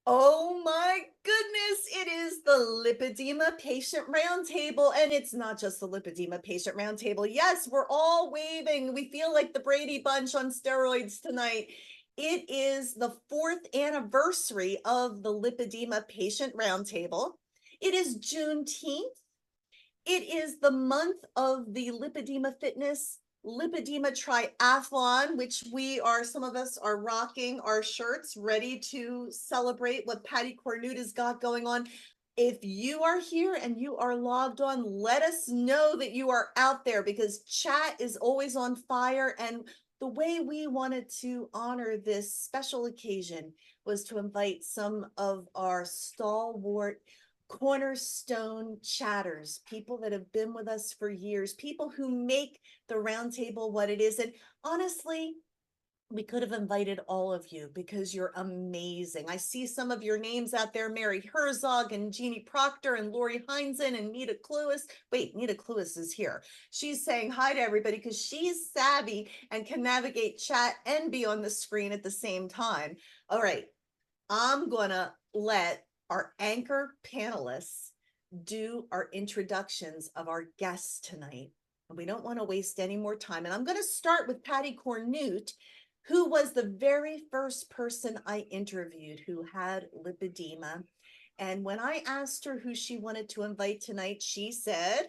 Oh my goodness, it is the Lipedema Patient Roundtable, and it's not just the Lipedema Patient Roundtable. Yes, we're all waving. We feel like the Brady Bunch on steroids tonight. It is the fourth anniversary of the Lipedema Patient Roundtable. It is Juneteenth. It is the month of the Lipedema Fitness Lipedema Triathlon, which some of us are rocking our shirts ready to celebrate what Pattie Cornute has got going on. If you are here and you are logged on, let us know that you are out there because chat is always on fire. And the way we wanted to honor this special occasion was to invite some of our stalwart cornerstone chatters, people that have been with us for years, people who make the roundtable what it is. And honestly, we could have invited all of you because you're amazing. I see some of your names out there, Mary Herzog and Jeannie Proctor and Lori Heinzen and Nita Cluis. Wait, Nita Cluis is here. She's saying hi to everybody because she's savvy and can navigate chat and be on the screen at the same time. All right, I'm gonna let our anchor panelists do our introductions of our guests tonight. And we don't want to waste any more time. And I'm going to start with Pattie Cornute, who was the very first person I interviewed who had lipedema. And when I asked her who she wanted to invite tonight, she said,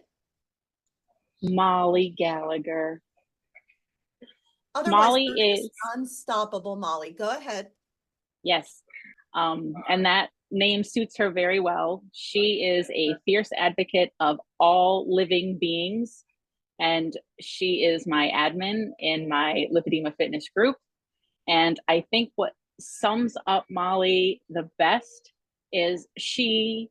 Molly Gallagher. otherwise Molly known as is, Unstoppable Molly. Go ahead. yes, and that name suits her very well. She is a fierce advocate of all living beings, and she is my admin in my Lipedema Fitness group. And I think what sums up Molly the best is she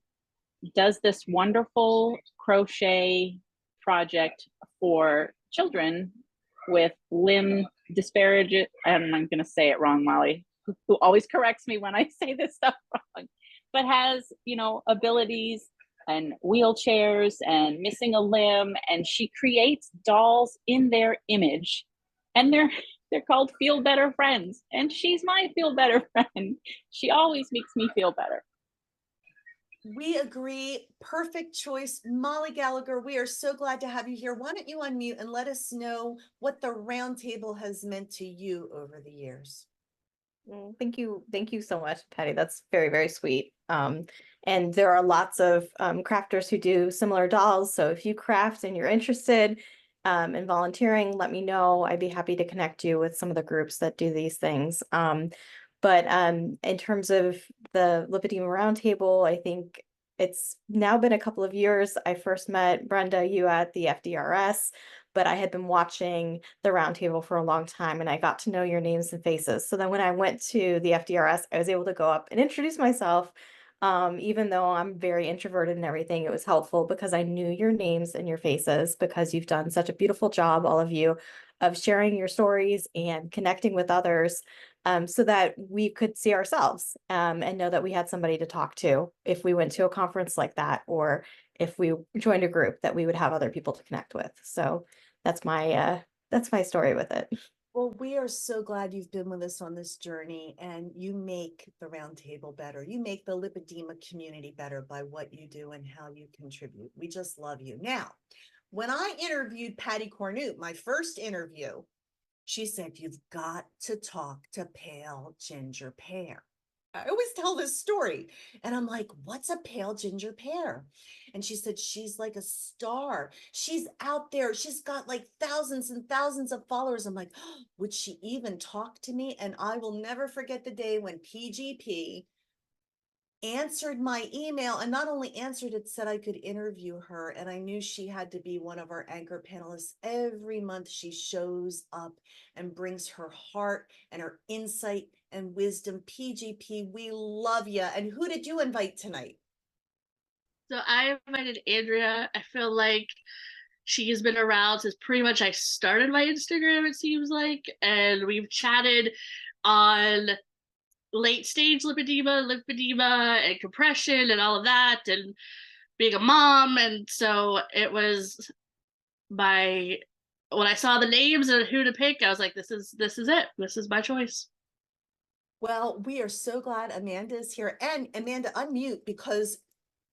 does this wonderful crochet project for children with limb disparage. I'm going to say it wrong, Molly, who always corrects me when I say this stuff wrong, but has, abilities and wheelchairs and missing a limb. And she creates dolls in their image, and they're called Feel Better Friends. And she's my Feel Better friend. She always makes me feel better. We agree. Perfect choice. Molly Gallagher, we are so glad to have you here. Why don't you unmute and let us know what the roundtable has meant to you over the years? Well, thank you. Thank you so much, Patty. That's very, very sweet. And there are lots of crafters who do similar dolls. So if you craft and you're interested in volunteering, let me know. I'd be happy to connect you with some of the groups that do these things. But in terms of the Lipedema Roundtable, I think it's now been a couple of years. I first met Brenda, you at the FDRS, but I had been watching the roundtable for a long time and I got to know your names and faces. So then when I went to the FDRS, I was able to go up and introduce myself. Even though I'm very introverted and everything, it was helpful because I knew your names and your faces because you've done such a beautiful job, all of you, of sharing your stories and connecting with others so that we could see ourselves and know that we had somebody to talk to if we went to a conference like that, or if we joined a group that we would have other people to connect with. So that's my story with it. Well, we are so glad you've been with us on this journey and you make the roundtable better. You make the lipedema community better by what you do and how you contribute. We just love you. Now, when I interviewed Pattie Cornute, my first interview, she said, you've got to talk to Pale Ginger Pear. I always tell this story. And I'm like, what's a pale ginger pear? And she said, she's like a star. She's out there. She's got like thousands and thousands of followers. I'm like, oh, would she even talk to me? And I will never forget the day when PGP answered my email, and not only answered it, said I could interview her. And I knew she had to be one of our anchor panelists. Every month she shows up and brings her heart and her insight and wisdom. PGP, we love you. And who did you invite tonight? So I invited Andrea. I feel like she has been around since pretty much I started my Instagram, it seems like, and we've chatted on late stage lipedema and compression and all of that, and being a mom. And so it was when I saw the names and who to pick, I was like, this is it. This is my choice. Well, we are so glad Amanda is here. And Amanda, unmute because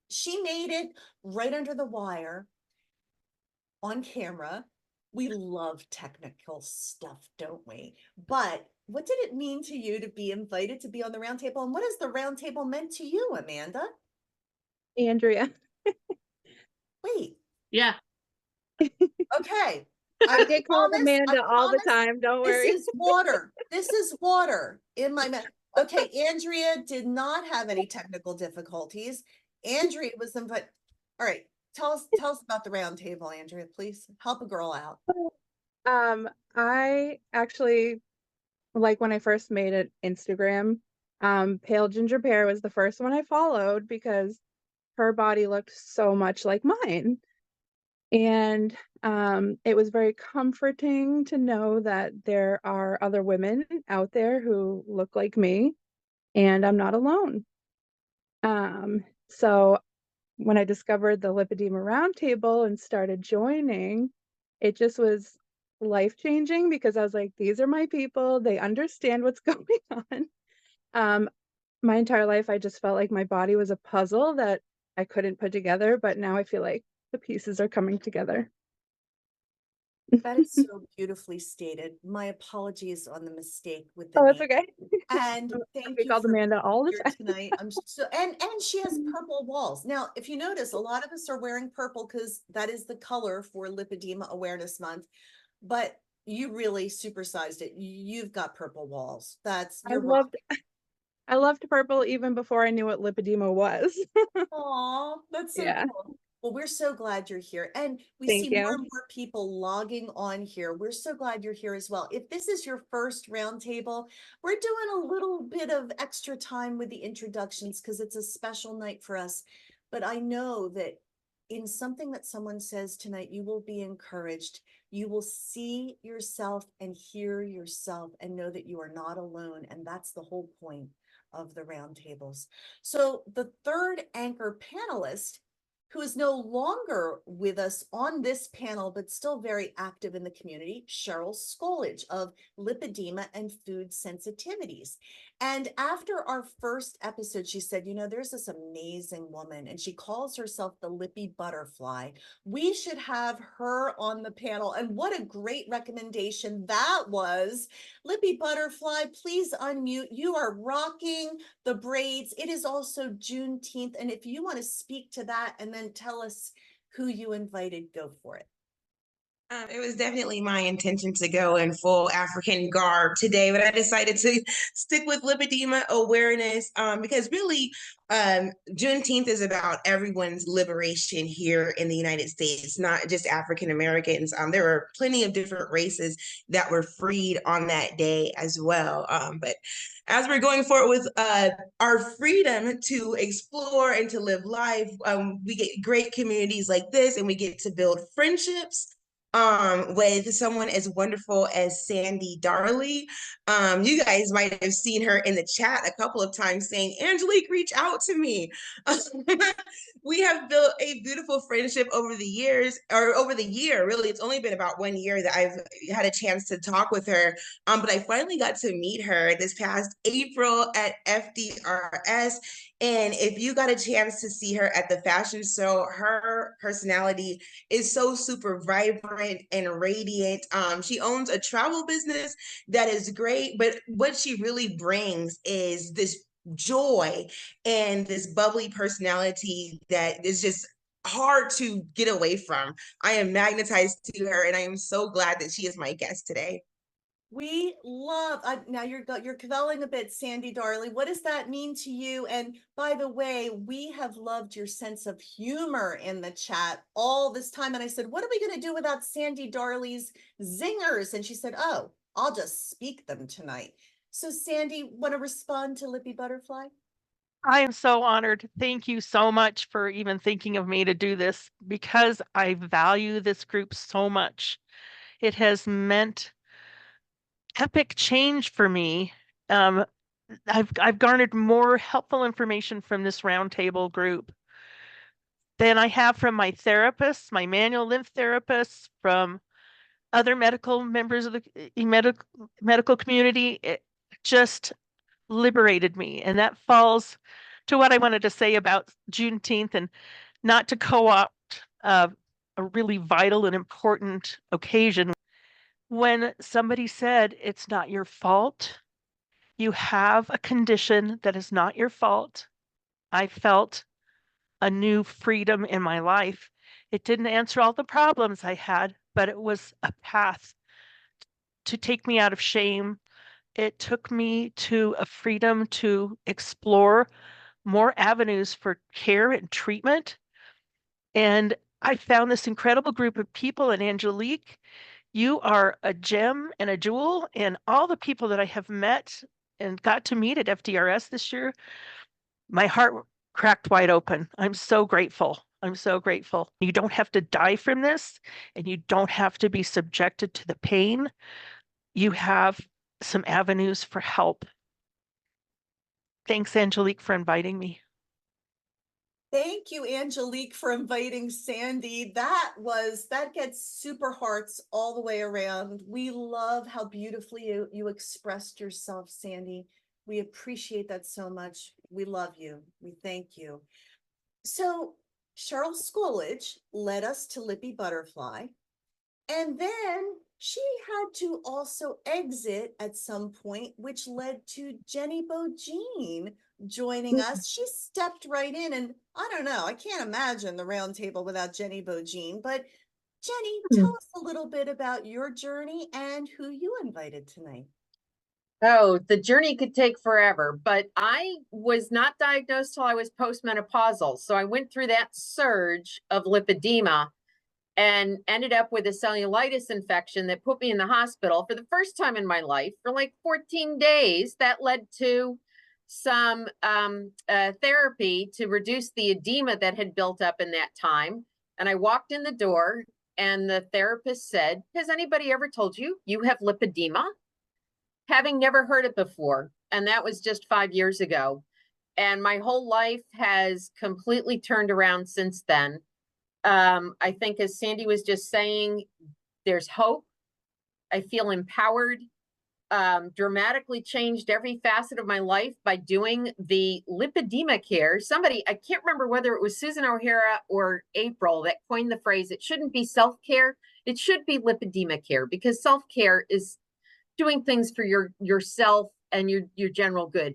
she made it right under the wire on camera. We love technical stuff, don't we? But what did it mean to you to be invited to be on the roundtable? And what has the roundtable meant to you, Amanda? Andrea. Wait, Yeah. okay. I get called promise- Amanda all the time. Don't This worry. is water. This is water in my mouth. Okay, Andrea did not have any technical difficulties. Andrea was invited. All right, tell us about the roundtable, Andrea, please. Help a girl out. I actually, like when I first made it Instagram, Pale Ginger Pear was the first one I followed because her body looked so much like mine. And it was very comforting to know that there are other women out there who look like me and I'm not alone. So when I discovered the Lipedema Roundtable and started joining, it just was life-changing because I was like, these are my people. They understand what's going on. My entire life, I just felt like my body was a puzzle that I couldn't put together, but now I feel like the pieces are coming together. That is so beautifully stated. My apologies on the mistake with the Oh, that's name. okay. And thank We you called for Amanda all the here time. tonight. I'm so and she has purple walls. Now, if you notice, a lot of us are wearing purple because that is the color for Lipedema Awareness Month. But you really supersized it. You've got purple walls. You're I loved purple even before I knew what lipedema was. Aw, that's so Yeah. cool. Well, we're so glad you're here. And we Thank see more you. and more people logging on here. We're so glad you're here as well. If this is your first roundtable, we're doing a little bit of extra time with the introductions because it's a special night for us. But I know that in something that someone says tonight, you will be encouraged. You will see yourself and hear yourself and know that you are not alone. And that's the whole point of the roundtables. So the third anchor panelist, who is no longer with us on this panel, but still very active in the community, Cheryl Skolage of Lipedema and Food Sensitivities. And after our first episode, she said, you know, there's this amazing woman and she calls herself the Lippy Butterfly. We should have her on the panel. And what a great recommendation that was. Lippy Butterfly, please unmute. You are rocking the braids. It is also Juneteenth. And if you want to speak to that and then tell us who you invited, go for it. It was definitely my intention to go in full African garb today, but I decided to stick with lipedema awareness because really Juneteenth is about everyone's liberation here in the United States, not just African Americans. There were plenty of different races that were freed on that day as well. But as we're going forward with our freedom to explore and to live life, we get great communities like this and we get to build friendships with someone as wonderful as Sandy Darley. You guys might have seen her in the chat a couple of times saying, Angelique, reach out to me. We have built a beautiful friendship over the years, or over the year, really. It's only been about 1 year that I've had a chance to talk with her. But I finally got to meet her this past April at FDRS. And if you got a chance to see her at the fashion show, her personality is so super vibrant and radiant. She owns a travel business that is great, but what she really brings is this joy and this bubbly personality that is just hard to get away from. I am magnetized to her, and I am so glad that she is my guest today. We love, now you're cavelling a bit, Sandy Darley. What does that mean to you? And by the way, we have loved your sense of humor in the chat all this time. And I said, what are we going to do without Sandy Darley's zingers? And she said, oh, I'll just speak them tonight. So Sandy, want to respond to Lippy Butterfly? I am so honored. Thank you so much for even thinking of me to do this because I value this group so much. It has meant epic change for me. I've garnered more helpful information from this roundtable group than I have from my therapists, my manual lymph therapists, from other medical members of the medical community. Just liberated me. And that falls to what I wanted to say about Juneteenth, and not to co-opt a really vital and important occasion. When somebody said, it's not your fault, you have a condition that is not your fault, I felt a new freedom in my life. It didn't answer all the problems I had, but it was a path to take me out of shame. It took me to a freedom to explore more avenues for care and treatment. And I found this incredible group of people. And Angelique, you are a gem and a jewel. And all the people that I have met and got to meet at FDRS this year, my heart cracked wide open. I'm so grateful. I'm so grateful. You don't have to die from this, and you don't have to be subjected to the pain. You have some avenues for help. Thanks, Angelique, for inviting me. Thank you, Angelique, for inviting Sandy. That gets super hearts all the way around. We love how beautifully you expressed yourself, Sandy. We appreciate that so much. We love you. We thank you. So Cheryl Schoolage led us to Lippy Butterfly, and then she had to also exit at some point, which led to Jenny Beaujean joining us. She stepped right in, and I don't know, I can't imagine the roundtable without Jenny Beaujean. But Jenny, tell us a little bit about your journey and who you invited tonight. Oh, the journey could take forever, but I was not diagnosed till I was postmenopausal. So I went through that surge of lipedema and ended up with a cellulitis infection that put me in the hospital for the first time in my life for like 14 days. That led to some therapy to reduce the edema that had built up in that time. And I walked in the door and the therapist said, "Has anybody ever told you you have lipedema?" Having never heard it before. And that was just 5 years ago. And my whole life has completely turned around since then. I think, as Sandy was just saying, there's hope. I feel empowered, dramatically changed every facet of my life by doing the lipedema care. Somebody, I can't remember whether it was Susan O'Hara or April, that coined the phrase, it shouldn't be self-care, it should be lipedema care, because self-care is doing things for yourself and your general good.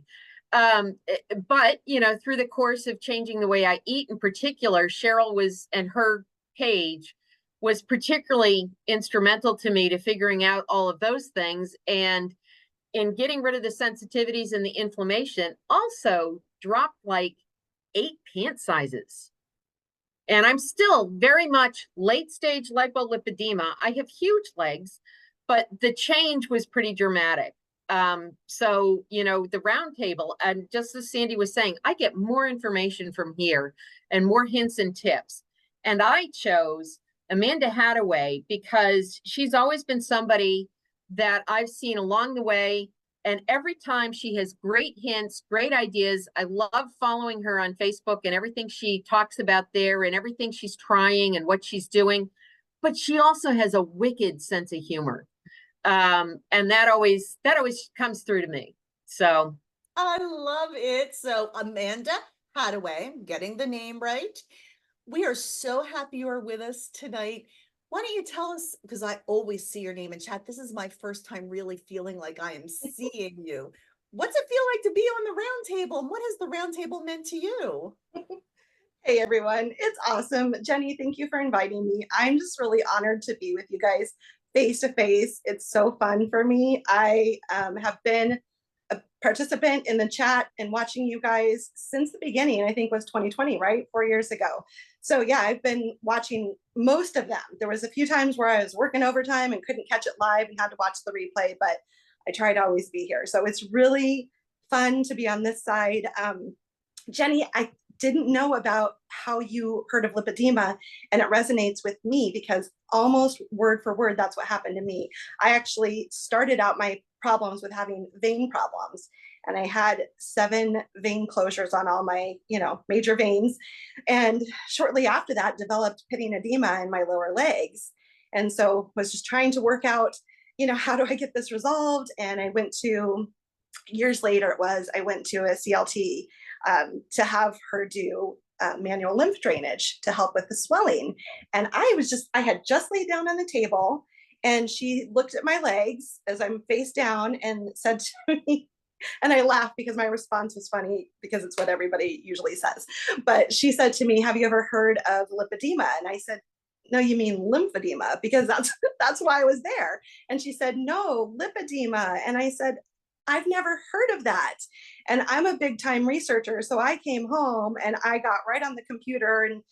But, you know, through the course of changing the way I eat in particular, Cheryl and her page was particularly instrumental to me to figuring out all of those things. And in getting rid of the sensitivities and the inflammation, also dropped like 8 pant sizes. And I'm still very much late stage lipolipedema. I have huge legs, but the change was pretty dramatic. So, you know, the roundtable, and just as Sandy was saying, I get more information from here and more hints and tips. And I chose Amanda Hadaway because she's always been somebody that I've seen along the way. And every time she has great hints, great ideas. I love following her on Facebook and everything she talks about there and everything she's trying and what she's doing. But she also has a wicked sense of humor. And that always comes through to me. So I love it. So Amanda Hadaway, getting the name right. We are so happy you are with us tonight. Why don't you tell us, because I always see your name in chat. This is my first time really feeling like I am seeing you. What's it feel like to be on the roundtable? And what has the roundtable meant to you? Hey everyone, it's awesome. Jenny, thank you for inviting me. I'm just really honored to be with you guys face to face. It's so fun for me. I have been a participant in the chat and watching you guys since the beginning. I think it was 2020, right? 4 years ago. So yeah, I've been watching most of them. There was a few times where I was working overtime and couldn't catch it live and had to watch the replay, but I try to always be here. So it's really fun to be on this side. Jenny, I didn't know about how you heard of lipedema, and it resonates with me because almost word for word, that's what happened to me. I actually started out my problems with having vein problems, and I had 7 vein closures on all my, major veins. And shortly after that, developed pitting edema in my lower legs. And so was just trying to work out, how do I get this resolved? And I went to years later it was, I went to a CLT to have her do manual lymph drainage to help with the swelling. And I had just laid down on the table, and she looked at my legs as I'm face down and said to me, and I laughed because my response was funny because it's what everybody usually says. But she said to me, "Have you ever heard of lipedema?" And I said, "No, you mean lymphedema," because that's why I was there. And she said, "No, lipedema." And I said, "I've never heard of that." And I'm a big time researcher. So I came home and I got right on the computer, and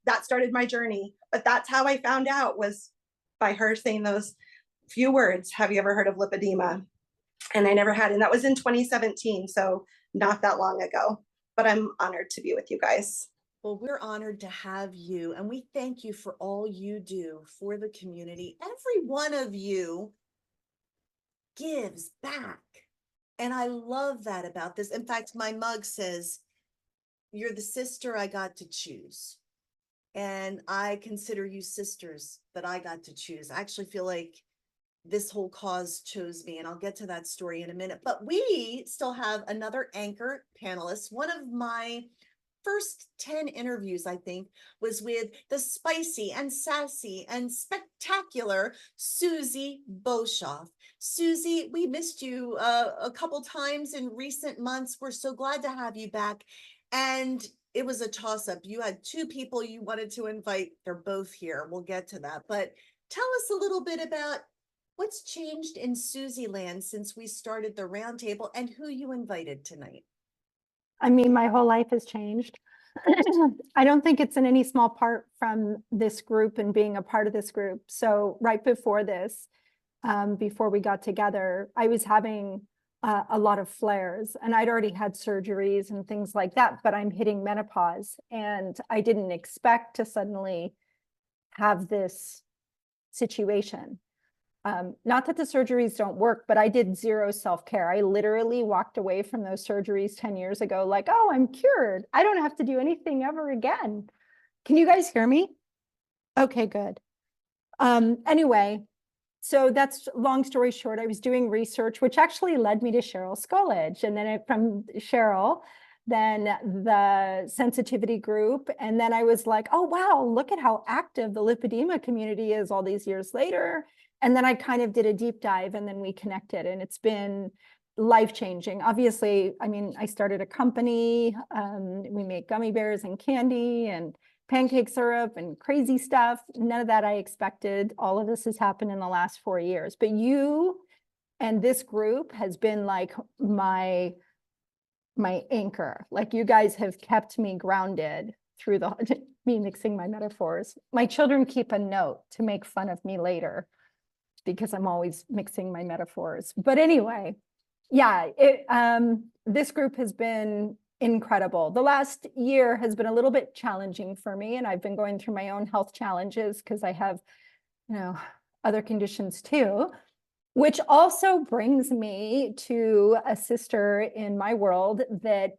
that started my journey. But that's how I found out, was by her saying those few words, "Have you ever heard of lipedema?" And I never had. And that was in 2017. So not that long ago. But I'm honored to be with you guys. Well, we're honored to have you, and we thank you for all you do for the community. Every one of you gives back. And I love that about this. In fact, my mug says, "You're the sister I got to choose." And I consider you sisters that I got to choose. I actually feel like this whole cause chose me, and I'll get to that story in a minute. But we still have another anchor panelist. One of my first 10 interviews, I think, was with the spicy and sassy and spectacular Susie Boshoff. Susie, we missed you a couple times in recent months. We're so glad to have you back. And it was a toss-up. You had two people you wanted to invite. They're both here. We'll get to that. But tell us a little bit about what's changed in Susie land since we started the roundtable, and who you invited tonight. I mean, my whole life has changed. I don't think it's in any small part from this group and being a part of this group. So right before this, before we got together, I was having a lot of flares, and I'd already had surgeries and things like that, but I'm hitting menopause, and I didn't expect to suddenly have this situation. Not that the surgeries don't work, but I did zero self-care. I literally walked away from those surgeries 10 years ago, like, oh, I'm cured. I don't have to do anything ever again. Can you guys hear me? Okay, good. Anyway, so that's long story short. I was doing research, which actually led me to Cheryl Skolage. And then from Cheryl, then the sensitivity group. And then I was like, oh, wow, look at how active the lipedema community is all these years later. And then I kind of did a deep dive, and then we connected, and it's been life-changing. Obviously, I mean, I started a company. We make gummy bears and candy and pancake syrup and crazy stuff. None of that I expected. All of this has happened in the last 4 years. But you and this group has been like my anchor. Like, you guys have kept me grounded through me mixing my metaphors. My children keep a note to make fun of me later, because I'm always mixing my metaphors. But anyway, yeah, this group has been incredible. The last year has been a little bit challenging for me, and I've been going through my own health challenges because I have, other conditions too, which also brings me to a sister in my world that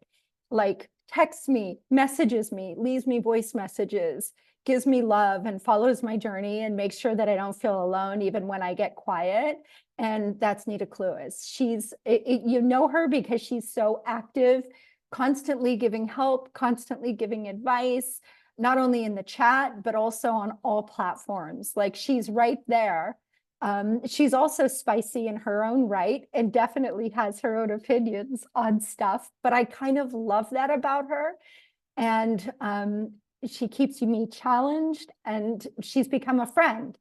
like texts me, messages me, leaves me voice messages, gives me love and follows my journey and makes sure that I don't feel alone even when I get quiet. And that's Nita Cluis. You know her because she's so active, constantly giving help, constantly giving advice, not only in the chat, but also on all platforms. Like, she's right there. She's also spicy in her own right and definitely has her own opinions on stuff, but I kind of love that about her. And she keeps me challenged, and she's become a friend.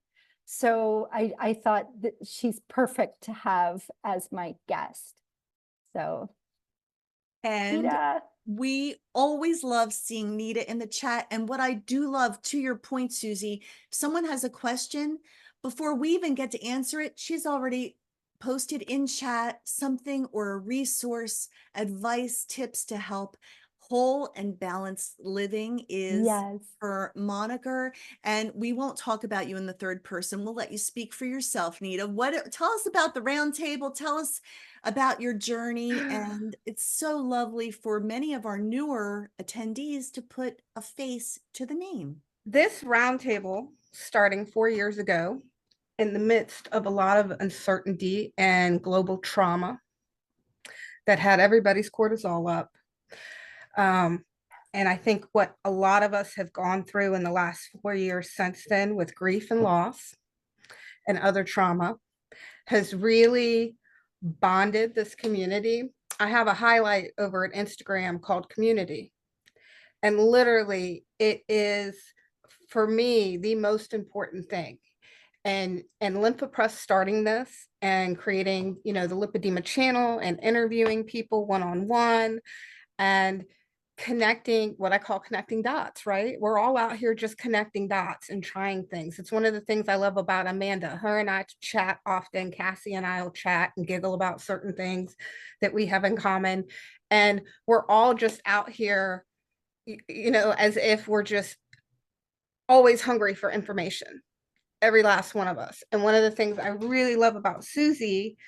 So I thought that she's perfect to have as my guest. So, and Nita. We always love seeing Nita in the chat. And what I do love, to your point, Susie, if someone has a question, before we even get to answer it, she's already posted in chat something or a resource, advice, tips to help. Whole and balanced living is her moniker. And we won't talk about you in the third person. We'll let you speak for yourself, Nita. Tell us about the roundtable. Tell us about your journey. And it's so lovely for many of our newer attendees to put a face to the name. This roundtable, starting 4 years ago, in the midst of a lot of uncertainty and global trauma, that had everybody's cortisol up. And I think what a lot of us have gone through in the last 4 years since then with grief and loss and other trauma has really bonded this community. I have a highlight over at Instagram called Community. And literally it is, for me, the most important thing. And Lympha Press starting this and creating, the Lipedema channel and interviewing people one-on-one and connecting, what I call connecting dots, right? We're all out here just connecting dots and trying things. It's one of the things I love about Amanda. Her and I chat often. Cassie and I will chat and giggle about certain things that we have in common. And we're all just out here, as if we're just always hungry for information, every last one of us. And one of the things I really love about Susie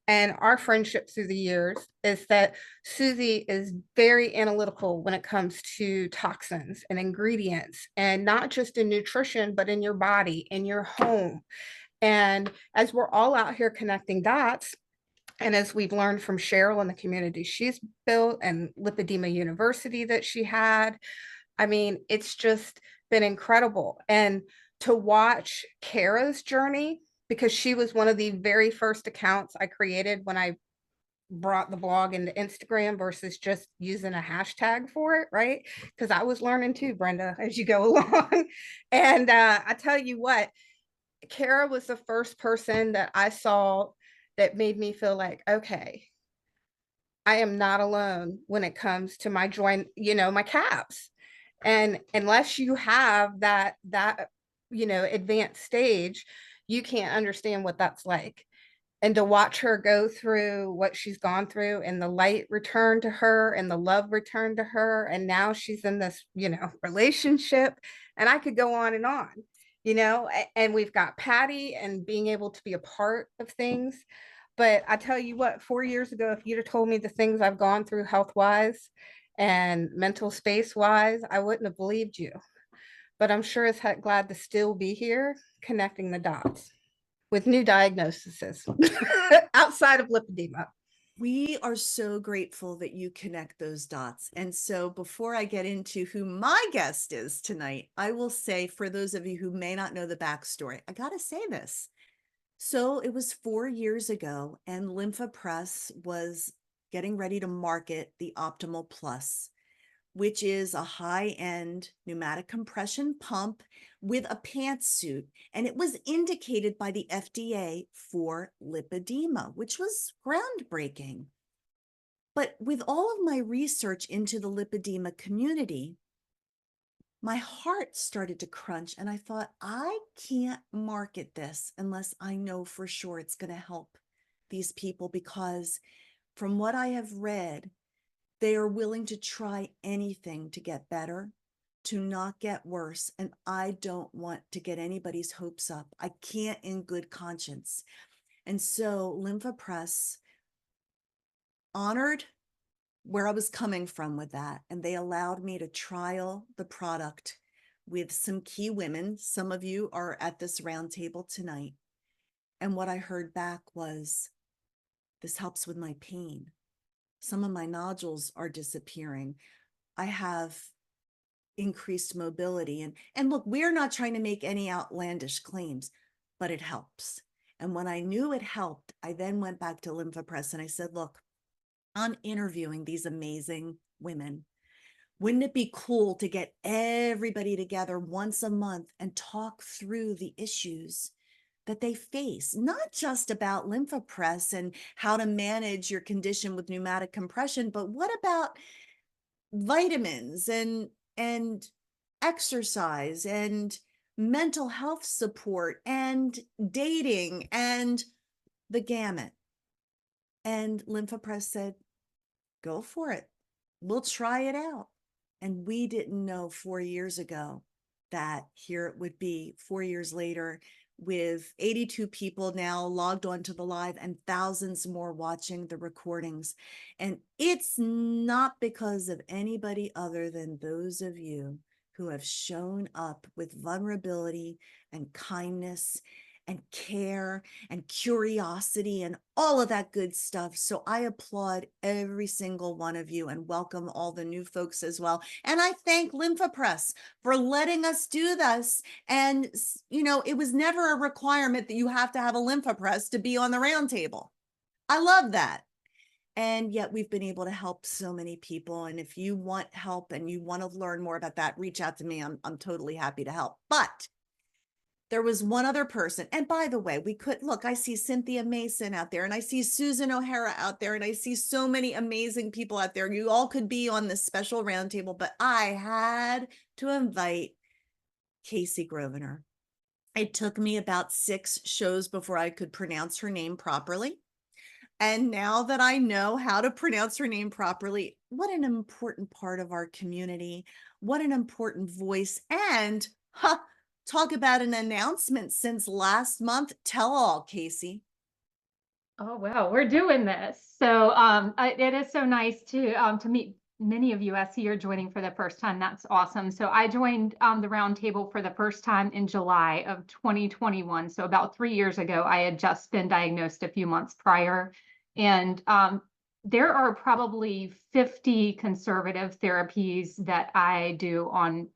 and our friendship through the years is that Susie is very analytical when it comes to toxins and ingredients, and not just in nutrition, but in your body, in your home. And as we're all out here connecting dots, and as we've learned from Cheryl and the community she's built and Lipedema University that she had, I mean, it's just been incredible. And to watch Kara's journey, because she was one of the very first accounts I created when I brought the blog into Instagram versus just using a hashtag for it, right? Because I was learning too, Brenda, as you go along. And I tell you what, Kara was the first person that I saw that made me feel like, okay, I am not alone when it comes to my joint, my calves. And unless you have that advanced stage, you can't understand what that's like. And to watch her go through what she's gone through and the light return to her and the love return to her. And now she's in this, relationship, and I could go on, and we've got Pattie and being able to be a part of things. But I tell you what, 4 years ago, if you'd have told me the things I've gone through health-wise and mental space-wise, I wouldn't have believed you. But I'm sure as heck glad to still be here connecting the dots with new diagnoses outside of lipedema. We are so grateful that you connect those dots. And so before I get into who my guest is tonight, I will say, for those of you who may not know the backstory, I got to say this. So it was 4 years ago, and Lympha Press was getting ready to market the Optimal Plus, which is a high-end pneumatic compression pump with a pantsuit. And it was indicated by the FDA for lipedema, which was groundbreaking. But with all of my research into the lipedema community, my heart started to crunch, and I thought, I can't market this unless I know for sure it's going to help these people, because from what I have read, they are willing to try anything to get better, to not get worse. And I don't want to get anybody's hopes up. I can't in good conscience. And so Lympha Press honored where I was coming from with that. And they allowed me to trial the product with some key women. Some of you are at this roundtable tonight. And what I heard back was, this helps with my pain. Some of my nodules are disappearing. I have increased mobility. And look, we're not trying to make any outlandish claims, but it helps. And when I knew it helped, I then went back to Lympha Press and I said, look, I'm interviewing these amazing women. Wouldn't it be cool to get everybody together once a month and talk through the issues that they face, not just about Lympha Press and how to manage your condition with pneumatic compression, but what about vitamins and exercise and mental health support and dating and the gamut. And Lympha Press said, go for it. We'll try it out. And we didn't know 4 years ago that here it would be 4 years later, with 82 people now logged onto the live and thousands more watching the recordings. And it's not because of anybody other than those of you who have shown up with vulnerability and kindness and care and curiosity and all of that good stuff. So I applaud every single one of you and welcome all the new folks as well. And I thank Lympha Press for letting us do this. And, you know, it was never a requirement that you have to have a Lympha Press to be on the roundtable. I love that. And yet we've been able to help so many people. And if you want help and you want to learn more about that, reach out to me. I'm totally happy to help. But there was one other person. And by the way, we could look, I see Cynthia Mason out there and I see Susan O'Hara out there and I see so many amazing people out there. You all could be on this special roundtable, but I had to invite Casey Grosvenor. It took me about 6 shows before I could pronounce her name properly. And now that I know how to pronounce her name properly, what an important part of our community, what an important voice. And talk about an announcement since last month. Tell all, Casey. Oh, wow, we're doing this. So it is so nice to meet many of you as here joining for the first time. That's awesome. So I joined the roundtable for the first time in July of 2021. So about 3 years ago, I had just been diagnosed a few months prior. And there are probably 50 conservative therapies that I do on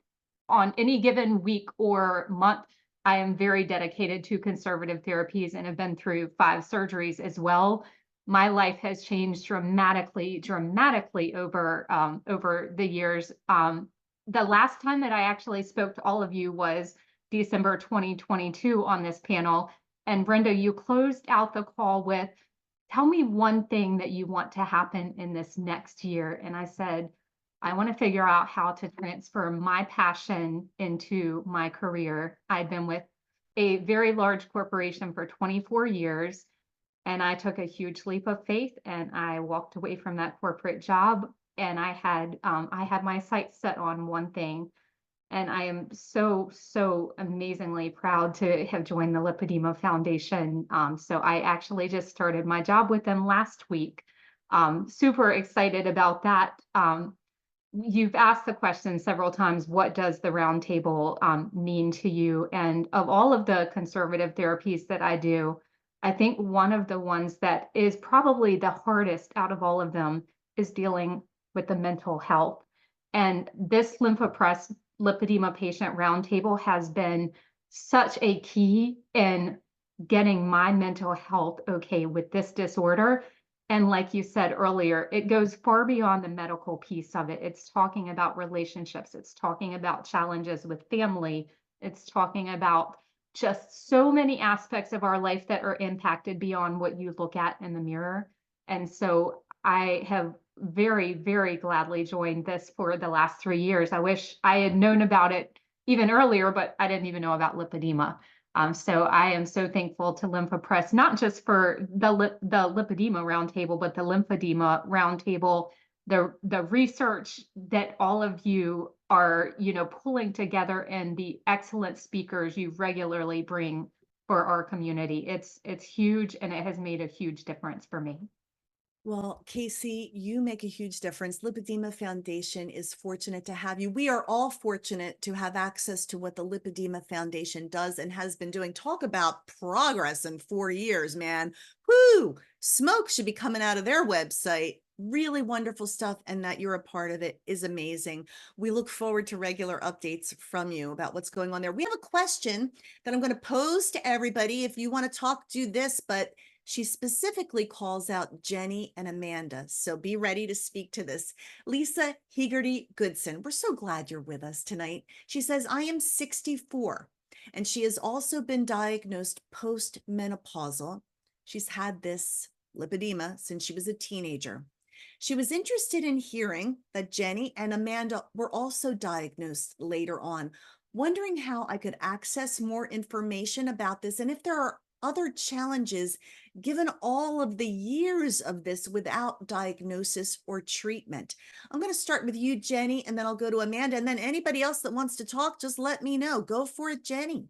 any given week or month. I am very dedicated to conservative therapies and have been through 5 surgeries as well. My life has changed dramatically over the years. The last time that I actually spoke to all of you was December 2022 on this panel. And Brenda, you closed out the call with, tell me one thing that you want to happen in this next year. And I said, I want to figure out how to transfer my passion into my career. I'd been with a very large corporation for 24 years, and I took a huge leap of faith and I walked away from that corporate job. And I had my sights set on one thing. And I am so amazingly proud to have joined the Lipedema Foundation. So I actually just started my job with them last week. Super excited about that. You've asked the question several times, what does the roundtable mean to you? And of all of the conservative therapies that I do, I think one of the ones that is probably the hardest out of all of them is dealing with the mental health. And this Lympha Press Lipedema Patient Roundtable has been such a key in getting my mental health okay with this disorder. And like you said earlier, it goes far beyond the medical piece of it. It's talking about relationships. It's talking about challenges with family. It's talking about just so many aspects of our life that are impacted beyond what you look at in the mirror. And so I have very, very gladly joined this for the last 3 years. I wish I had known about it even earlier, but I didn't even know about lipedema. So I am so thankful to Lympha Press, not just for the Lipedema Roundtable, but the Lymphedema Roundtable, the research that all of you are, pulling together, and the excellent speakers you regularly bring for our community. It's huge, and it has made a huge difference for me. Well, Casey, you make a huge difference. Lipedema Foundation is fortunate to have you. We are all fortunate to have access to what the Lipedema Foundation does and has been doing. Talk about progress in 4 years, man. Whoo! Smoke should be coming out of their website. Really wonderful stuff, and that you're a part of it is amazing. We look forward to regular updates from you about what's going on there. We have a question that I'm going to pose to everybody. If you want to talk, do this, but she specifically calls out Jenny and Amanda, so be ready to speak to this. Lisa Hegarty Goodson, we're so glad you're with us tonight. She says, I am 64, and she has also been diagnosed postmenopausal. She's had this lipedema since she was a teenager. She was interested in hearing that Jenny and Amanda were also diagnosed later on, wondering how I could access more information about this and if there are other challenges given all of the years of this without diagnosis or treatment. I'm going to start with you, Jenny, and then I'll go to Amanda, and then anybody else that wants to talk, just let me know. Go for it, Jenny.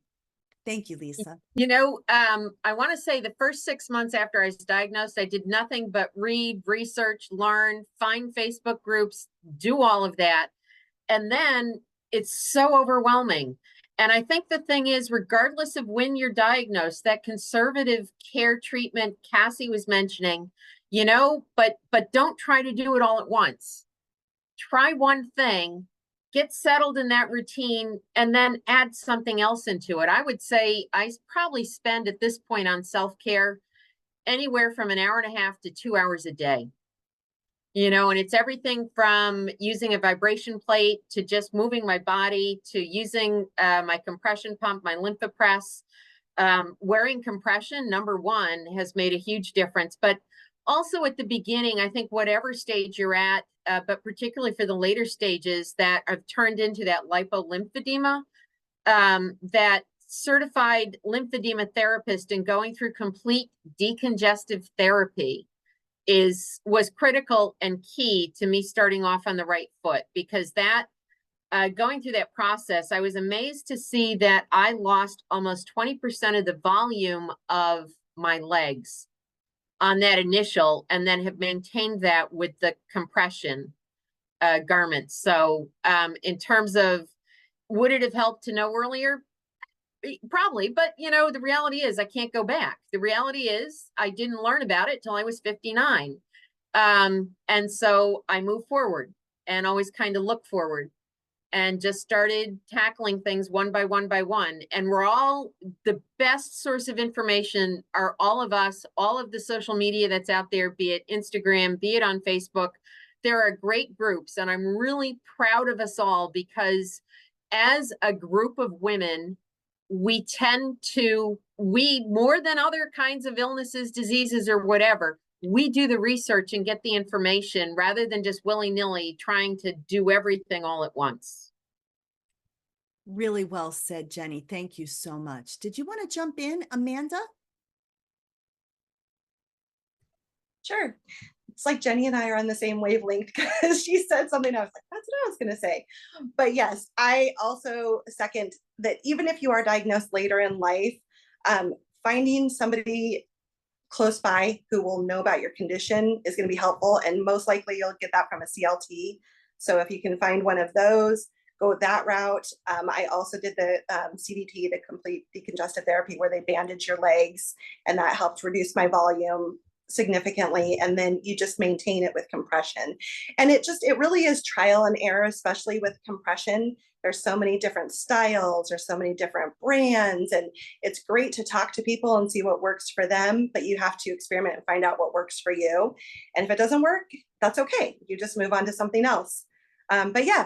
Thank you, Lisa. I want to say the first 6 months after I was diagnosed, I did nothing but read, research, learn, find Facebook groups, do all of that. And then it's so overwhelming. And I think the thing is, regardless of when you're diagnosed, that conservative care treatment Cassie was mentioning, you know, but don't try to do it all at once. Try one thing, get settled in that routine, and then add something else into it. I would say I probably spend at this point on self-care anywhere from an hour and a half to 2 hours a day. You know, and it's everything from using a vibration plate to just moving my body to using my compression pump, my Lympha press. Wearing compression, number one, has made a huge difference. But also at the beginning, I think whatever stage you're at, but particularly for the later stages that have turned into that lipolymphedema, that certified lymphedema therapist and going through complete decongestive therapy was critical and key to me starting off on the right foot, because that going through that process, I was amazed to see that I lost almost 20% of the volume of my legs on that initial, and then have maintained that with the compression garments. So in terms of, would it have helped to know earlier? Probably, but you know, the reality is I can't go back. The reality is I didn't learn about it till I was 59. And so I moved forward and always kind of look forward and just started tackling things one by one by one. And we're all, the best source of information are all of us, all of the social media that's out there, be it Instagram, be it on Facebook. There are great groups, and I'm really proud of us all, because as a group of women, we tend to, more than other kinds of illnesses, diseases, or whatever, we do the research and get the information rather than just willy-nilly trying to do everything all at once. Really well said, Jenny. Thank you so much. Did you want to jump in, Amanda? Sure. It's like Jenny and I are on the same wavelength, because she said something. I was like, that's what I was going to say. But yes, I also second that even if you are diagnosed later in life, finding somebody close by who will know about your condition is going to be helpful. And most likely you'll get that from a CLT. So if you can find one of those, go that route. I also did the CDT, the complete decongestive therapy, where they bandage your legs, and that helped reduce my volume significantly. And then you just maintain it with compression. And it really is trial and error, especially with compression. There's so many different styles, there's so many different brands, and it's great to talk to people and see what works for them, but you have to experiment and find out what works for you. And if it doesn't work, that's okay. You just move on to something else. But yeah,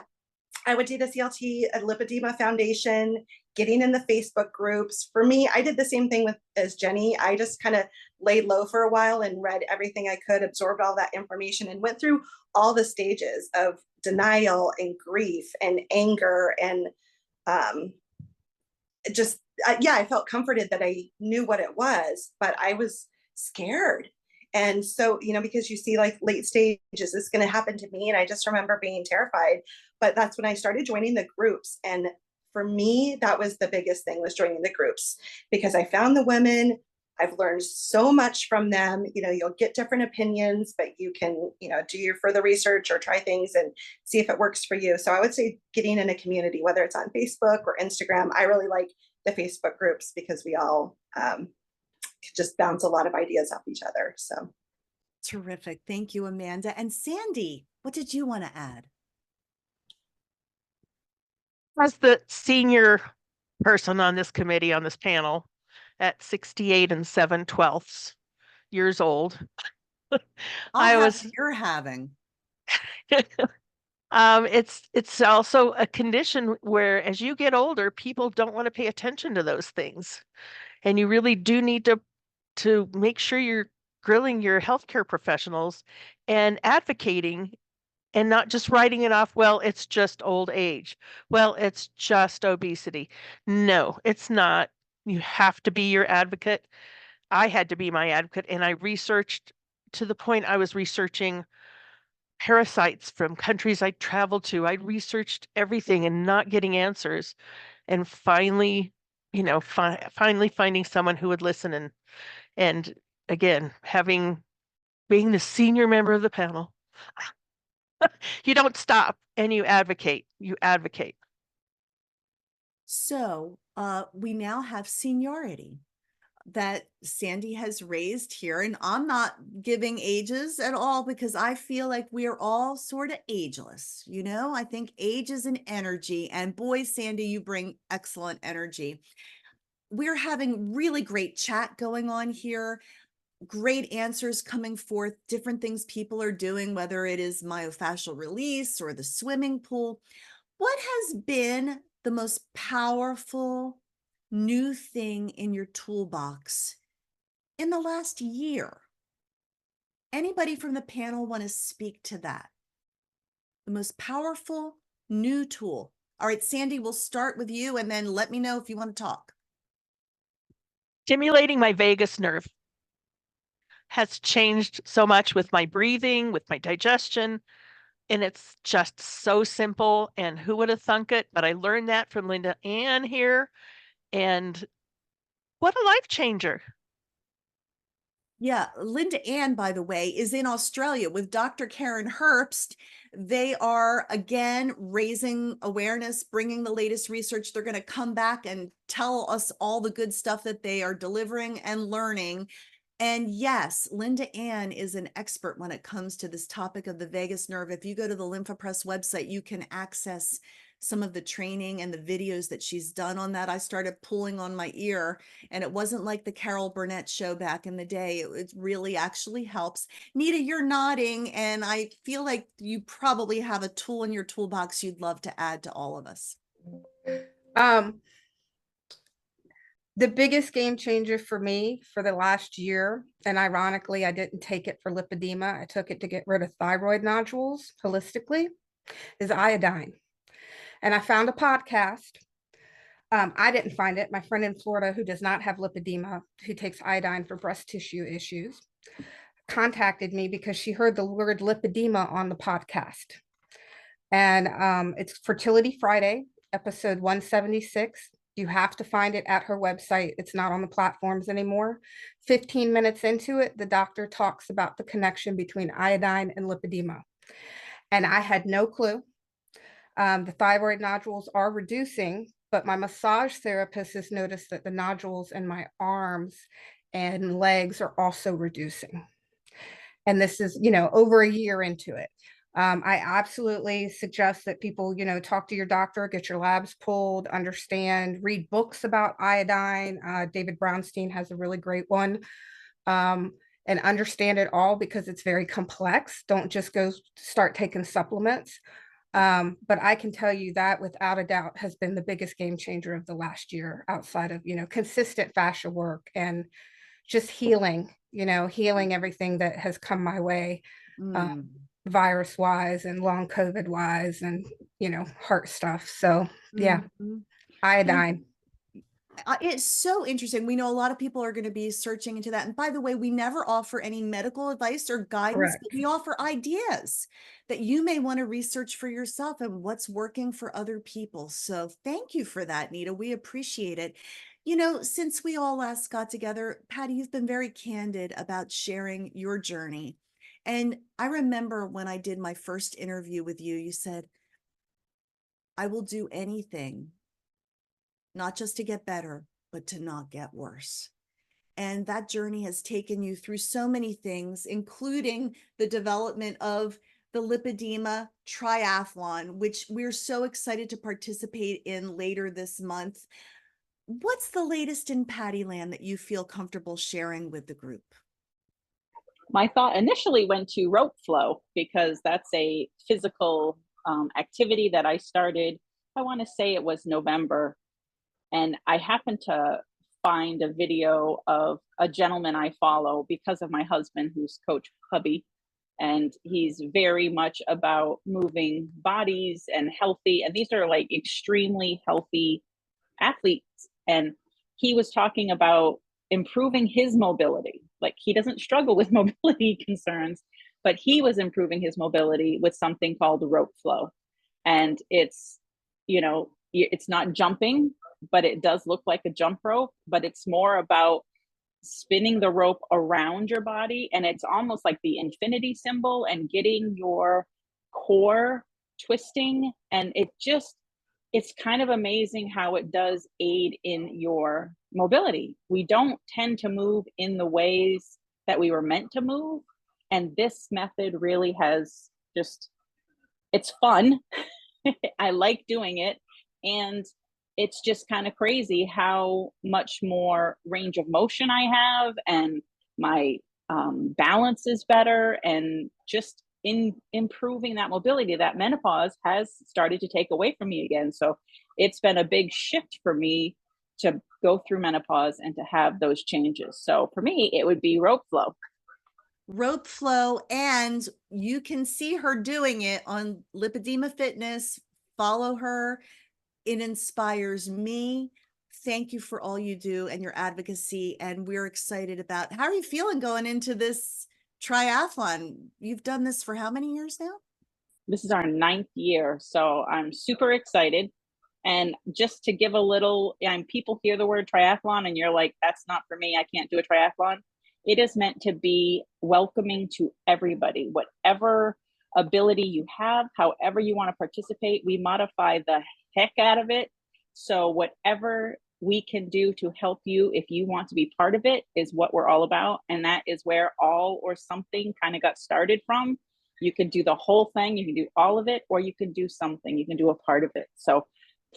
I would do the CLT at Lipedema Foundation, getting in the Facebook groups. For me, I did the same thing as Jenny. I just kind of laid low for a while and read everything I could, absorbed all that information, and went through all the stages of denial and grief and anger. And I felt comforted that I knew what it was, but I was scared. And so, you know, because you see like late stage, is this going to happen to me? And I just remember being terrified. But that's when I started joining the groups. And for me, that was the biggest thing, was joining the groups, because I found the women. I've learned so much from them. You know, you'll get different opinions, but you can, you know, do your further research or try things and see if it works for you. So I would say getting in a community, whether it's on Facebook or Instagram. I really like the Facebook groups because we all just bounce a lot of ideas off each other. So terrific. Thank you, Amanda. And Sandy, what did you want to add? As the senior person on this committee, on this panel, at 68 and 7/12 years old, You're having. It's also a condition where, as you get older, people don't want to pay attention to those things, and you really do need to make sure you're grilling your healthcare professionals and advocating, and not just writing it off. Well, it's just old age. Well, it's just obesity. No, it's not. You have to be your advocate. I had to be my advocate, and I researched to the point I was researching parasites from countries I traveled to. I researched everything and not getting answers. And finally, you know, finally finding someone who would listen, and again, being the senior member of the panel, you don't stop and you advocate. So we now have seniority that Sandy has raised here. And I'm not giving ages at all because I feel like we are all sort of ageless. You know, I think age is an energy. And boy, Sandy, you bring excellent energy. We're having really great chat going on here. Great answers coming forth, different things people are doing, whether it is myofascial release or the swimming pool. What has been the most powerful new thing in your toolbox in the last year? Anybody from the panel want to speak to that? The most powerful new tool. All right, Sandy, we'll start with you and then let me know if you want to talk. Stimulating my vagus nerve has changed so much with my breathing, with my digestion, and it's just so simple. And who would have thunk it? But I learned that from Linda Ann here, and what a life changer. Yeah, Linda Ann, by the way, is in Australia with Dr. Karen Herbst. They are, again, raising awareness, bringing the latest research. They're going to come back and tell us all the good stuff that they are delivering and learning. And yes, Linda Ann is an expert when it comes to this topic of the vagus nerve. If you go to the Lympha Press website, you can access some of the training and the videos that she's done on that. I started pulling on my ear, and it wasn't like the Carol Burnett show back in the day. It really actually helps. Nita, you're nodding, and I feel like you probably have a tool in your toolbox you'd love to add to all of us. The biggest game changer for me for the last year, and ironically, I didn't take it for lipedema, I took it to get rid of thyroid nodules holistically, is iodine. And I found a podcast. I didn't find it. My friend in Florida who does not have lipedema, who takes iodine for breast tissue issues, contacted me because she heard the word lipedema on the podcast. And it's Fertility Friday, episode 176. You have to find it at her website. It's not on the platforms anymore. 15 minutes into it, the doctor talks about the connection between iodine and lipedema. And I had no clue. The thyroid nodules are reducing, but my massage therapist has noticed that the nodules in my arms and legs are also reducing. And this is, over a year into it. I absolutely suggest that people, talk to your doctor, get your labs pulled, understand, read books about iodine. David Brownstein has a really great one. And understand it all because it's very complex. Don't just go start taking supplements. But I can tell you that without a doubt has been the biggest game changer of the last year outside of, consistent fascia work and just healing, healing everything that has come my way. Virus wise and long COVID wise and, heart stuff. So yeah, iodine. It's so interesting. We know a lot of people are going to be searching into that. And by the way, we never offer any medical advice or guidance, but we offer ideas that you may want to research for yourself and what's working for other people. So thank you for that, Nita. We appreciate it. Since we all last got together, Pattie, you've been very candid about sharing your journey. And I remember when I did my first interview with you, you said, I will do anything, not just to get better, but to not get worse. And that journey has taken you through so many things, including the development of the Lipedema Triathlon, which we're so excited to participate in later this month. What's the latest in Pattie Land that you feel comfortable sharing with the group? My thought initially went to rope flow because that's a physical activity that I started, I want to say it was November. And I happened to find a video of a gentleman I follow because of my husband, who's Coach Hubby. And he's very much about moving bodies and healthy. And these are like extremely healthy athletes. And he was talking about improving his mobility. Like he doesn't struggle with mobility concerns, but he was improving his mobility with something called rope flow. And it's, it's not jumping, but it does look like a jump rope, but it's more about spinning the rope around your body. And it's almost like the infinity symbol and getting your core twisting. And it it's kind of amazing how it does aid in your mobility. We don't tend to move in the ways that we were meant to move. And this method really has just, it's fun. I like doing it. And it's just kind of crazy how much more range of motion I have, and my balance is better, and just in improving that mobility that menopause has started to take away from me again. So it's been a big shift for me to go through menopause and to have those changes. So for me, it would be rope flow. Rope flow, and you can see her doing it on Lipedema Fitness. Follow her. It inspires me. Thank you for all you do and your advocacy. And we're excited about, how are you feeling going into this triathlon? You've done this for how many years now? This is our 9th year. So I'm super excited. And just to give a little, and people hear the word triathlon and you're like, that's not for me, I can't do a triathlon. It is meant to be welcoming to everybody, whatever ability you have, however you want to participate. We modify the heck out of it. So whatever we can do to help you, if you want to be part of it, is what we're all about. And that is where all or something kind of got started from. You can do the whole thing, you can do all of it, or you can do something, you can do a part of it. So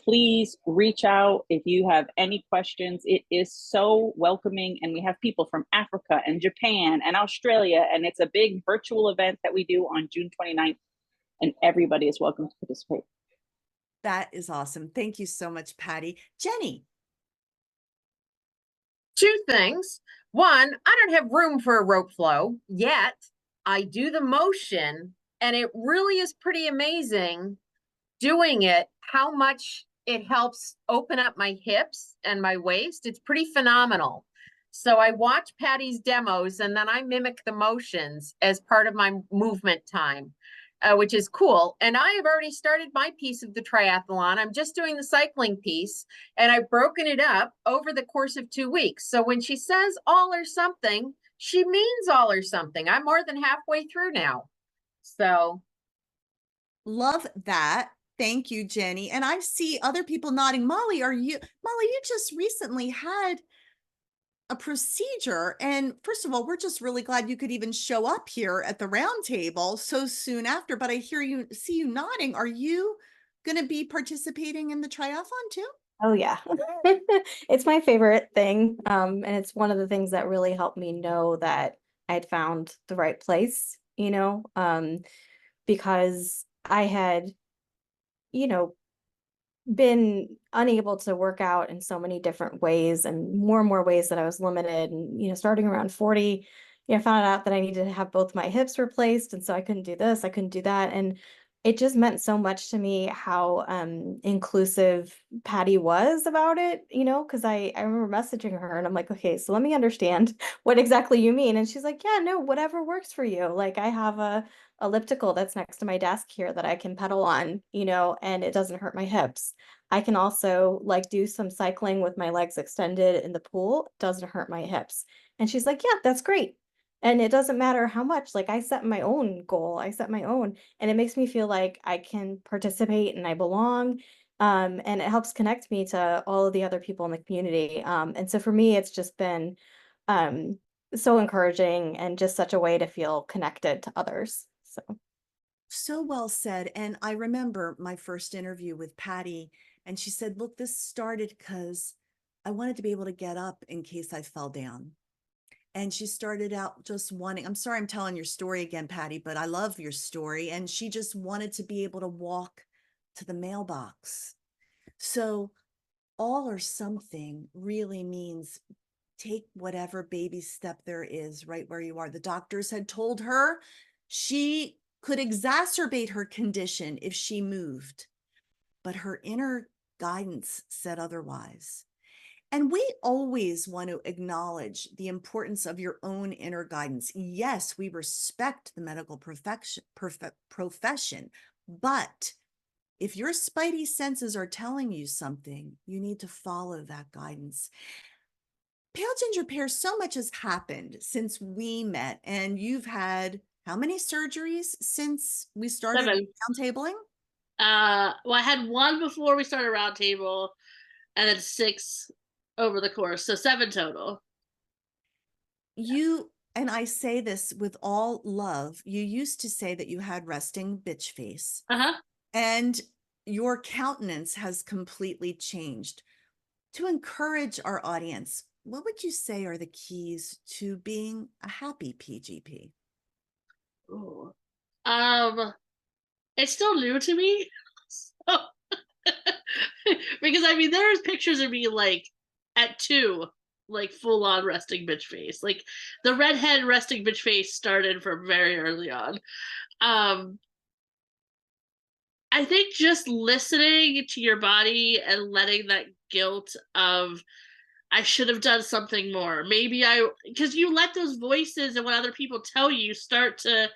please reach out if you have any questions. It is so welcoming, and we have people from Africa and Japan and Australia, and it's a big virtual event that we do on June 29th, and everybody is welcome to participate. That is awesome. Thank you so much, Pattie. Jenny. 2 things. One, I don't have room for a rope flow yet. I do the motion, and it really is pretty amazing doing it, how much it helps open up my hips and my waist. It's pretty phenomenal. So I watch Pattie's demos, and then I mimic the motions as part of my movement time, which is cool. And I have already started my piece of the triathlon. I'm just doing the cycling piece, and I've broken it up over the course of 2 weeks. So when she says all or something, she means all or something. I'm more than halfway through now. So love that. Thank you, Jenny. And I see other people nodding. Molly, you just recently had a procedure. And first of all, we're just really glad you could even show up here at the round table so soon after. But I see you nodding. Are you going to be participating in the triathlon too? Oh yeah. It's my favorite thing. And it's one of the things that really helped me know that I'd found the right place, because I had, been unable to work out in so many different ways, and more ways that I was limited. And, starting around 40, I found out that I needed to have both my hips replaced. And so I couldn't do this, I couldn't do that. And it just meant so much to me how inclusive Pattie was about it, because I remember messaging her and I'm like, okay, so let me understand what exactly you mean. And she's like, yeah, no, whatever works for you. Like, I have a elliptical that's next to my desk here that I can pedal on, and it doesn't hurt my hips. I can also do some cycling with my legs extended in the pool. It doesn't hurt my hips. And she's like, yeah, that's great. And it doesn't matter how much, I set my own goal, and it makes me feel like I can participate and I belong. And it helps connect me to all of the other people in the community. And so for me, it's just been so encouraging and just such a way to feel connected to others. So well said. And I remember my first interview with Pattie, and she said, look, this started because I wanted to be able to get up in case I fell down. And she started out just wanting, I'm sorry I'm telling your story again, Pattie, but I love your story. And she just wanted to be able to walk to the mailbox. So all or something really means take whatever baby step there is right where you are. The doctors had told her she could exacerbate her condition if she moved, but her inner guidance said otherwise. And we always want to acknowledge the importance of your own inner guidance. Yes, we respect the medical profession, but if your spidey senses are telling you something, you need to follow that guidance. Pale Ginger Pear, so much has happened since we met, and you've had how many surgeries since we started roundtabling? Well, I had one before we started Roundtable, and then 6 over the course, so 7 total. You, and I say this with all love, you used to say that you had resting bitch face. And your countenance has completely changed. To encourage our audience, what would you say are the keys to being a happy PGP? Ooh. It's still new to me. So because I mean, there's pictures of me like at 2, like full on resting bitch face. Like the redhead resting bitch face started from very early on. I think just listening to your body and letting that guilt of I should have done something more. Maybe because you let those voices and what other people tell you start to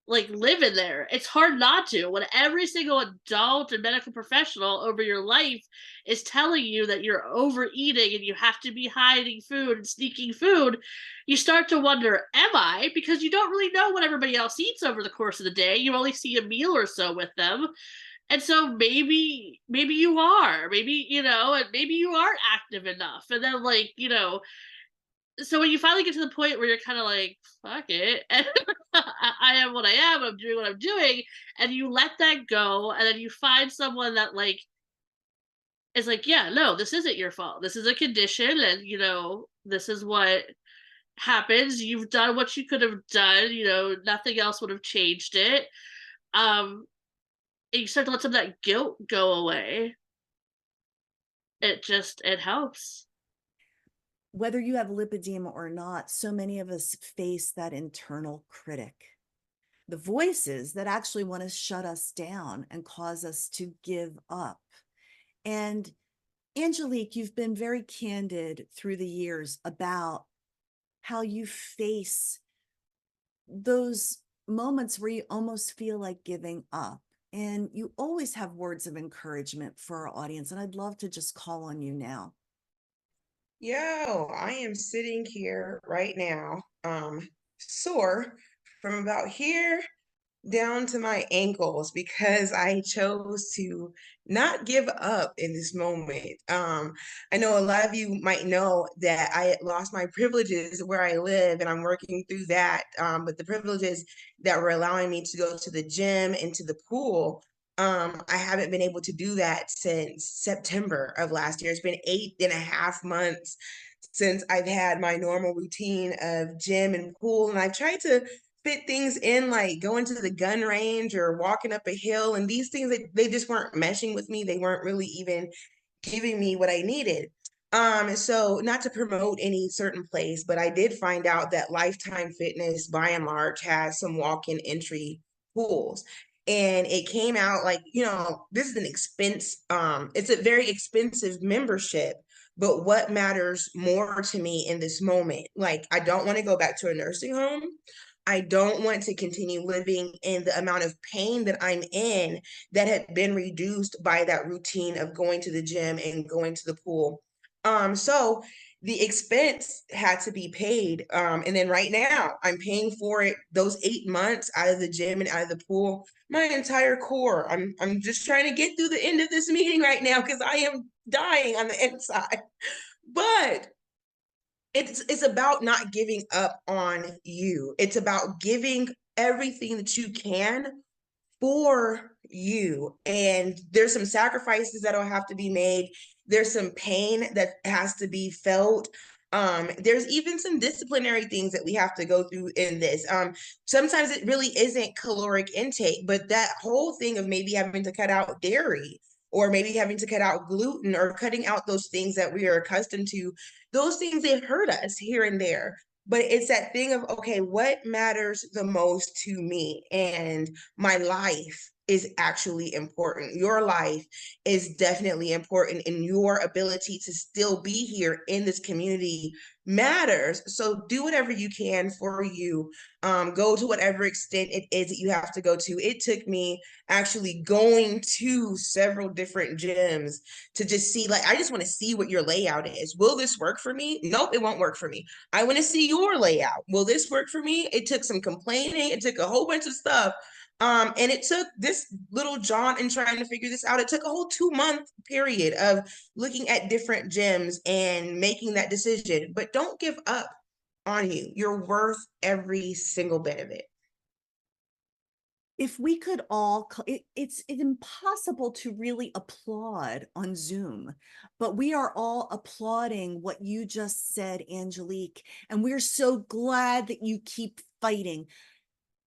like live in there. It's hard not to when every single adult and medical professional over your life is telling you that you're overeating and you have to be hiding food and sneaking food. You start to wonder, am I? Because you don't really know what everybody else eats over the course of the day. You only see a meal or so with them. And so maybe you are, maybe, and maybe you aren't active enough. And then like, so when you finally get to the point where you're kind of like, fuck it, and I am what I am, I'm doing what I'm doing, and you let that go, and then you find someone that like is like, yeah, no, this isn't your fault. This is a condition, and this is what happens. You've done what you could have done, nothing else would have changed it. And you start to let some of that guilt go away. It helps. Whether you have lipedema or not, so many of us face that internal critic, the voices that actually want to shut us down and cause us to give up. And Angelique, you've been very candid through the years about how you face those moments where you almost feel like giving up. And you always have words of encouragement for our audience. And I'd love to just call on you now. Yo, I am sitting here right now, sore from about here down to my ankles because I chose to not give up in this moment. I know a lot of you might know that I had lost my privileges where I live, and I'm working through that. But the privileges that were allowing me to go to the gym and to the pool, I haven't been able to do that since September of last year. It's been 8.5 months since I've had my normal routine of gym and pool, and I've tried to fit things in like going to the gun range or walking up a hill, and these things they just weren't meshing with me. They weren't really even giving me what I needed. So not to promote any certain place, but I did find out that Lifetime Fitness by and large has some walk-in entry pools. And it came out like, this is an expense. It's a very expensive membership. But what matters more to me in this moment? Like, I don't want to go back to a nursing home. I don't want to continue living in the amount of pain that I'm in that had been reduced by that routine of going to the gym and going to the pool. So the expense had to be paid. And then right now I'm paying for it, those 8 months out of the gym and out of the pool, my entire core. I'm just trying to get through the end of this meeting right now because I am dying on the inside. But it's about not giving up on you. It's about giving everything that you can for you. And there's some sacrifices that'll have to be made. There's some pain that has to be felt. There's even some disciplinary things that we have to go through in this. Sometimes it really isn't caloric intake, but that whole thing of maybe having to cut out dairy or maybe having to cut out gluten or cutting out those things that we are accustomed to, those things, they hurt us here and there. But it's that thing of, okay, what matters the most to me? And my life is actually important. Your life is definitely important, and your ability to still be here in this community matters. So do whatever you can for you. Go to whatever extent it is that you have to go to. It took me actually going to several different gyms to just see, like, I just want to see what your layout is. Will this work for me? Nope, it won't work for me. I want to see your layout. Will this work for me? It took some complaining. It took a whole bunch of stuff And it took this little jaunt in trying to figure this out. It took a whole 2-month period of looking at different gyms and making that decision. But don't give up on you. You're worth every single bit of it. If we could all, it's impossible to really applaud on Zoom, but we are all applauding what you just said, Angelique, and we're so glad that you keep fighting.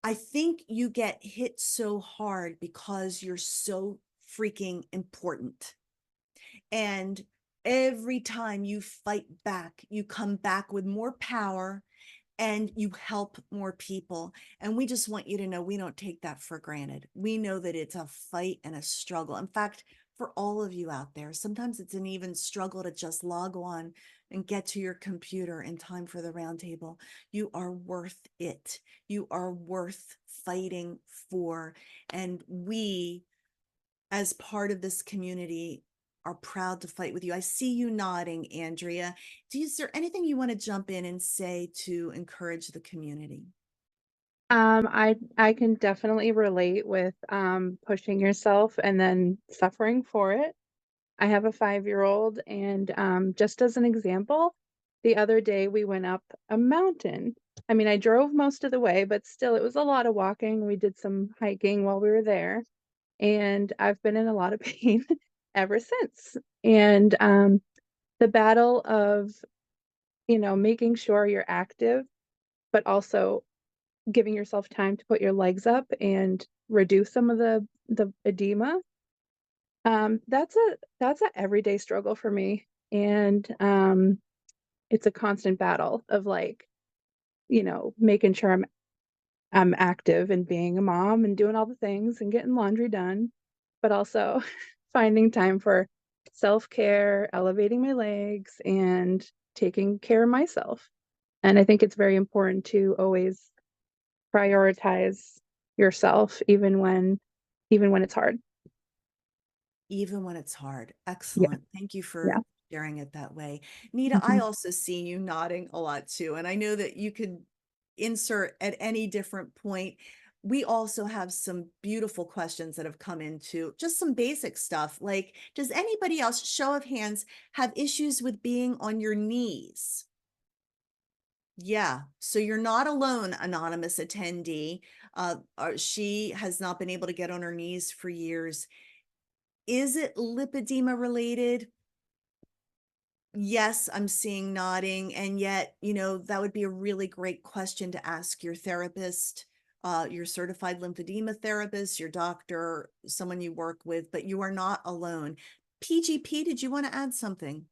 I think you get hit so hard because you're so freaking important. And every time you fight back, you come back with more power and you help more people. And we just want you to know we don't take that for granted. We know that it's a fight and a struggle. In fact, for all of you out there, sometimes it's an even struggle to just log on and get to your computer in time for the roundtable. You are worth it. You are worth fighting for. And we, as part of this community, are proud to fight with you. I see you nodding, Andrea. Is there anything you want to jump in and say to encourage the community? I can definitely relate with pushing yourself and then suffering for it. I have a 5-year-old, and just as an example, the other day we went up a mountain. I mean, I drove most of the way, but still it was a lot of walking. We did some hiking while we were there, and I've been in a lot of pain ever since. And the battle of, making sure you're active, but also giving yourself time to put your legs up and reduce some of the edema. That's a everyday struggle for me. And it's a constant battle of making sure I'm active and being a mom and doing all the things and getting laundry done, but also finding time for self-care, elevating my legs, and taking care of myself. And I think it's very important to always prioritize yourself, even when it's hard. Even when it's hard. Excellent. Thank you for sharing it that way. Nita, I also see you nodding a lot too. And I know that you could insert at any different point. We also have some beautiful questions that have come into just some basic stuff like, does anybody else, show of hands, have issues with being on your knees? Yeah, so you're not alone, anonymous attendee. She has not been able to get on her knees for years. Is it lipedema related? Yes, I'm seeing nodding. And yet, that would be a really great question to ask your therapist, your certified lymphedema therapist, your doctor, someone you work with, but you are not alone. PGP, did you want to add something?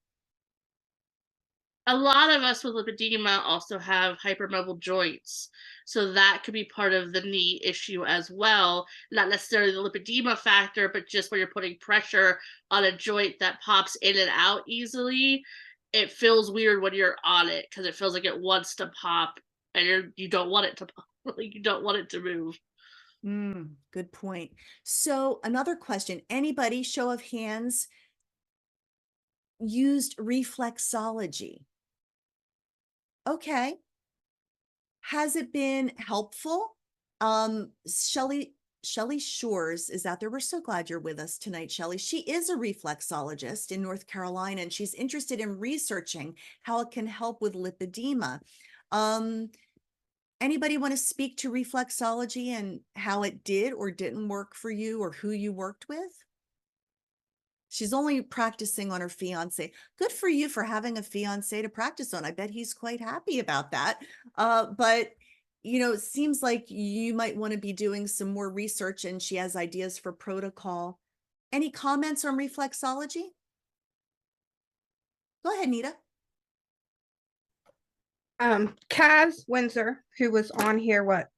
A lot of us with lipedema also have hypermobile joints. So that could be part of the knee issue as well. Not necessarily the lipedema factor, but just when you're putting pressure on a joint that pops in and out easily, it feels weird when you're on it because it feels like it wants to pop and you don't want it to pop. Like you don't want it to move. Good point. So another question, anybody, show of hands, used reflexology? Okay. Has it been helpful? Shelly Shores is out there. We're so glad you're with us tonight, Shelly. She is a reflexologist in North Carolina, and she's interested in researching how it can help with lipedema. Anybody want to speak to reflexology and how it did or didn't work for you, or who you worked with? She's only practicing on her fiance. Good for you for having a fiance to practice on. I bet he's quite happy about that. But it seems like you might want to be doing some more research, and she has ideas for protocol. Any comments on reflexology? Go ahead, Nita. Kaz Windsor, who was on here,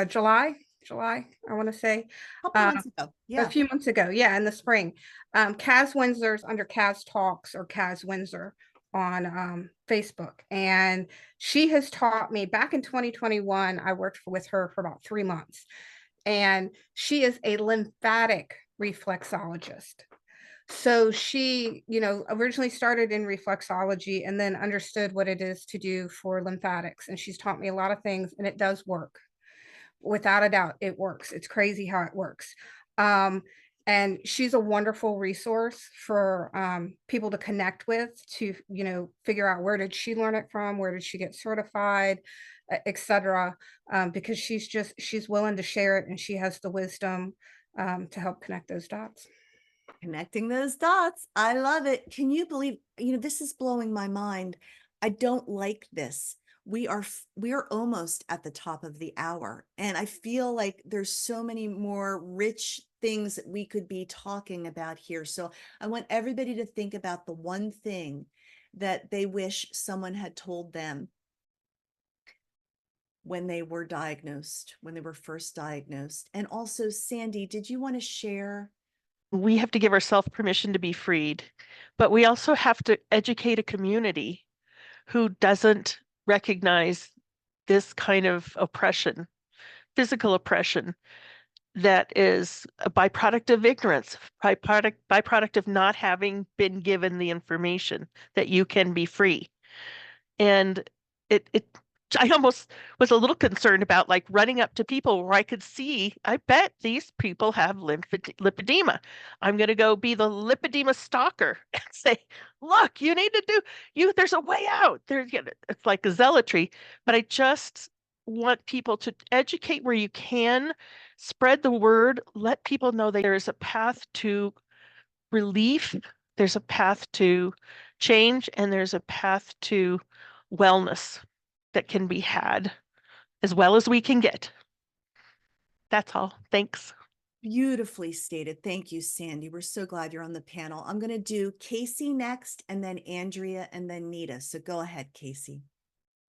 July, I want to say. Months ago. Yeah. A few months ago. Yeah, in the spring. Kaz Windsor's under Kaz Talks or Kaz Windsor on Facebook. And she has taught me back in 2021. I worked with her for about 3 months. And she is a lymphatic reflexologist. So she, originally started in reflexology and then understood what it is to do for lymphatics. And she's taught me a lot of things, and it does work. without a doubt, it works. It's crazy how it works. And she's a wonderful resource for people to connect with, to, you know, figure out where did she learn it from, where did she get certified, etc. Because she's willing to share it, and she has the wisdom to help connect those dots. Connecting those dots. I love it. Can you believe, you know, this is blowing my mind. I don't like this. We are almost at the top of the hour, and I feel like there's so many more rich things that we could be talking about here. So I want everybody to think about the one thing that they wish someone had told them when they were diagnosed, when they were first diagnosed. And also, Sandy, did you want to share? We have to give ourselves permission to be freed, but we also have to educate a community who doesn't recognize this kind of oppression, physical oppression, that is a byproduct of ignorance, byproduct of not having been given the information that you can be free. And I almost was a little concerned about like running up to people where I could see, I bet these people have lipedema. I'm going to go be the lipedema stalker and say, look, you need to there's a way out. It's like a zealotry, but I just want people to educate where you can, spread the word, let people know that there is a path to relief, there's a path to change, and there's a path to wellness that can be had as well as we can get. That's all. Thanks. Beautifully stated. Thank you, Sandy. We're so glad you're on the panel. I'm going to do Casey next, and then Andrea, and then Nita. So go ahead, Casey.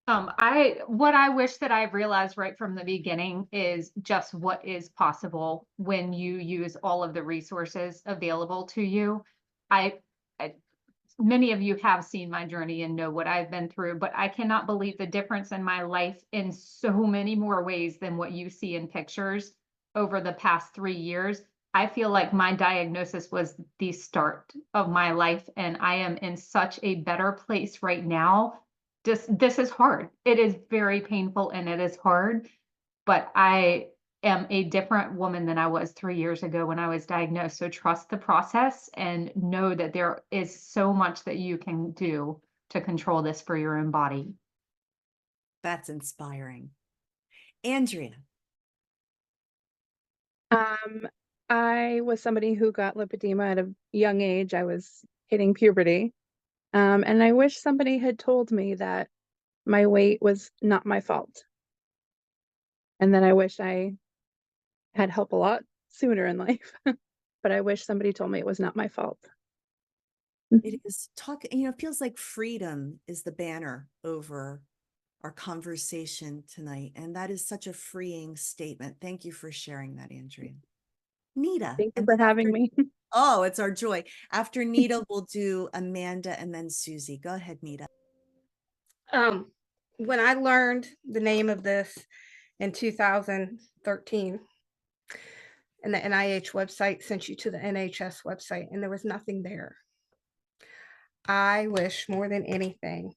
What I wish that I realized right from the beginning is just what is possible when you use all of the resources available to you. Many of you have seen my journey and know what I've been through, but I cannot believe the difference in my life in so many more ways than what you see in pictures over the past 3 years. I feel like my diagnosis was the start of my life, and I am in such a better place right now. This is hard. It is very painful and it is hard, but I am a different woman than I was 3 years ago when I was diagnosed. So trust the process and know that there is so much that you can do to control this for your own body. That's inspiring. Andrea. I was somebody who got lipedema at a young age. I was hitting puberty. And I wish somebody had told me that my weight was not my fault. And then I wish I had help a lot sooner in life. But I wish somebody told me it was not my fault. It is it feels like freedom is the banner over our conversation tonight. And that is such a freeing statement. Thank you for sharing that, Andrea. Nita. Thank you for having me. Oh, it's our joy. After Nita, we'll do Amanda and then Susie. Go ahead, Nita. When I learned the name of this in 2013, and the NIH website sent you to the NHS website, and there was nothing there. I wish more than anything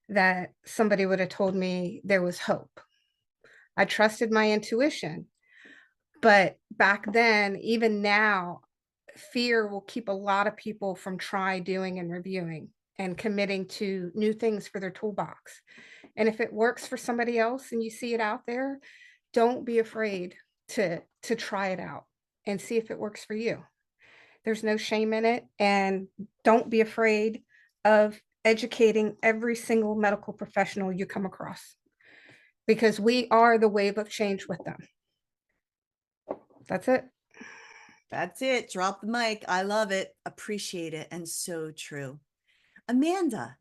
that somebody would have told me there was hope. I trusted my intuition, but back then, even now, fear will keep a lot of people from doing and reviewing and committing to new things for their toolbox. And if it works for somebody else and you see it out there, don't be afraid to try it out and see if it works for you. There's no shame in it, and don't be afraid of educating every single medical professional you come across, because we are the wave of change with them. That's it. That's it. Drop the mic. I love it. Appreciate it. And so true. Amanda.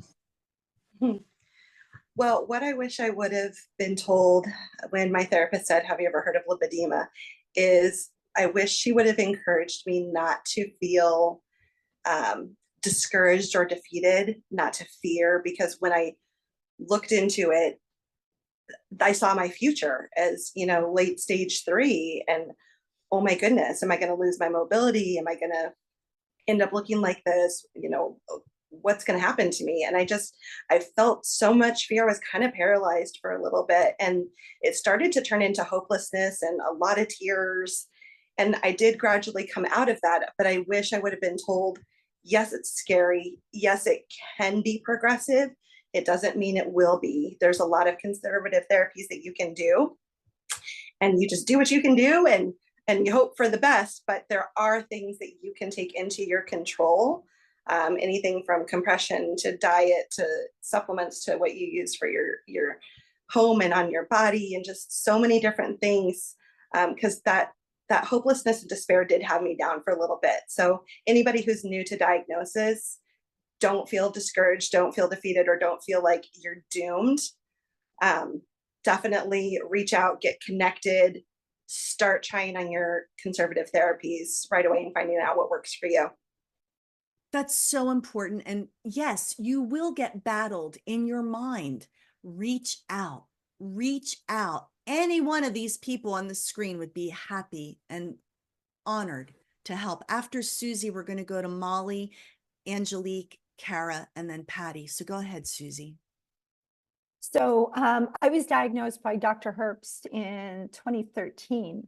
Well, what I wish I would have been told when my therapist said, have you ever heard of lipedema, is I wish she would have encouraged me not to feel discouraged or defeated, not to fear, because when I looked into it, I saw my future as, late stage 3, and oh my goodness, am I going to lose my mobility? Am I going to end up looking like this, what's going to happen to me? And I felt so much fear. I was kind of paralyzed for a little bit, and it started to turn into hopelessness and a lot of tears. And I did gradually come out of that, but I wish I would have been told, yes, it's scary. Yes, it can be progressive. It doesn't mean it will be. There's a lot of conservative therapies that you can do, and you just do what you can do, and you hope for the best. But there are things that you can take into your control. Anything from compression to diet to supplements to what you use for your home and on your body, and just so many different things. Because that hopelessness and despair did have me down for a little bit. So anybody who's new to diagnosis, don't feel discouraged, don't feel defeated, or don't feel like you're doomed. Definitely reach out, get connected, start trying on your conservative therapies right away and finding out what works for you. That's so important. And yes, you will get battled in your mind. Reach out, reach out. Any one of these people on the screen would be happy and honored to help. After Susie, we're going to go to Molly, Angelique, Kara, and then Pattie. So go ahead, Susie. So I was diagnosed by Dr. Herbst in 2013.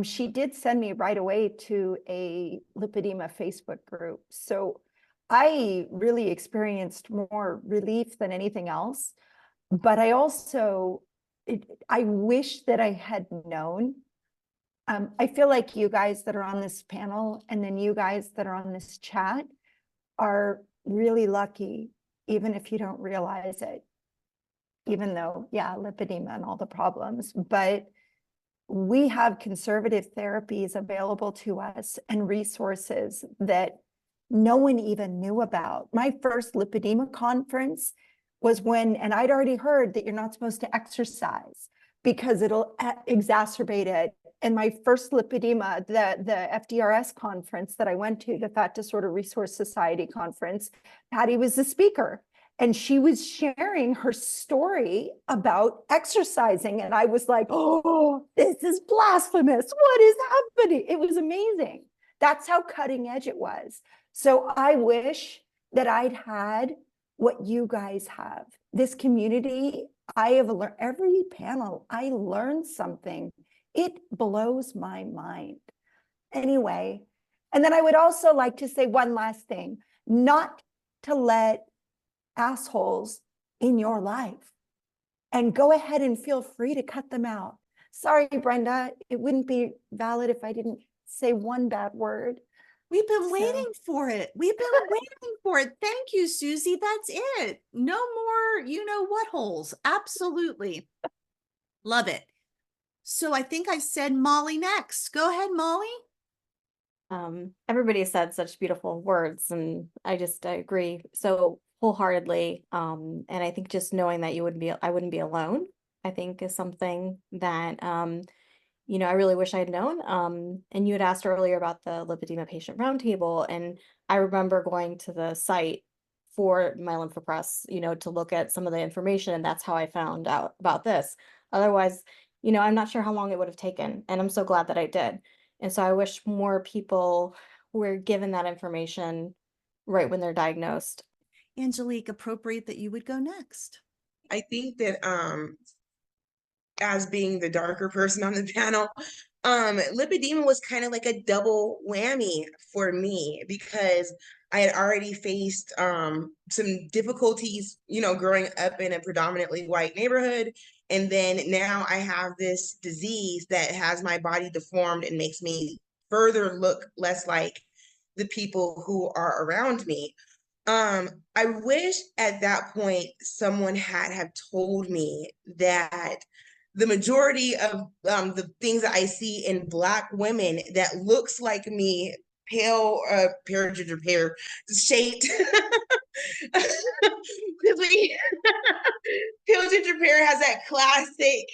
She did send me right away to a lipedema Facebook group. So I really experienced more relief than anything else. But I also, I wish that I had known. I feel like you guys that are on this panel and then you guys that are on this chat are really lucky, even if you don't realize it. Even though, yeah, lipedema and all the problems, but we have conservative therapies available to us and resources that no one even knew about. My first lipedema conference was when, and I'd already heard that you're not supposed to exercise because it'll exacerbate it. And my first lipedema, the FDRS conference that I went to, the Fat Disorder Resource Society conference, Pattie was the speaker. And she was sharing her story about exercising. And I was like, oh, this is blasphemous. What is happening? It was amazing. That's how cutting edge it was. So I wish that I'd had what you guys have. This community, I have learned, every panel, I learned something. It blows my mind. Anyway, and then I would also like to say one last thing, not to let assholes in your life, and go ahead and feel free to cut them out. Sorry, Brenda, it wouldn't be valid if I didn't say one bad word. We've been waiting for it. We've been waiting for it. Thank you, Susie. That's it. No more, you know what holes. Absolutely. Love it. So I think I said Molly next. Go ahead, Molly. Everybody said such beautiful words, and I agree so wholeheartedly. And I think just knowing that I wouldn't be alone, I think is something that, I really wish I'd known. And you had asked earlier about the Lipedema Patient Roundtable, and I remember going to the site for my Lympha Press, to look at some of the information, and that's how I found out about this. Otherwise, I'm not sure how long it would have taken, and I'm so glad that I did. And so I wish more people were given that information right when they're diagnosed. Angelique, appropriate that you would go next. I think that as being the darker person on the panel, lipedema was kind of like a double whammy for me, because I had already faced some difficulties, growing up in a predominantly white neighborhood. And then now I have this disease that has my body deformed and makes me further look less like the people who are around me. I wish at that point someone had have told me that the majority of the things that I see in Black women that looks like me, pale, pear shaped, pale ginger pear has that classic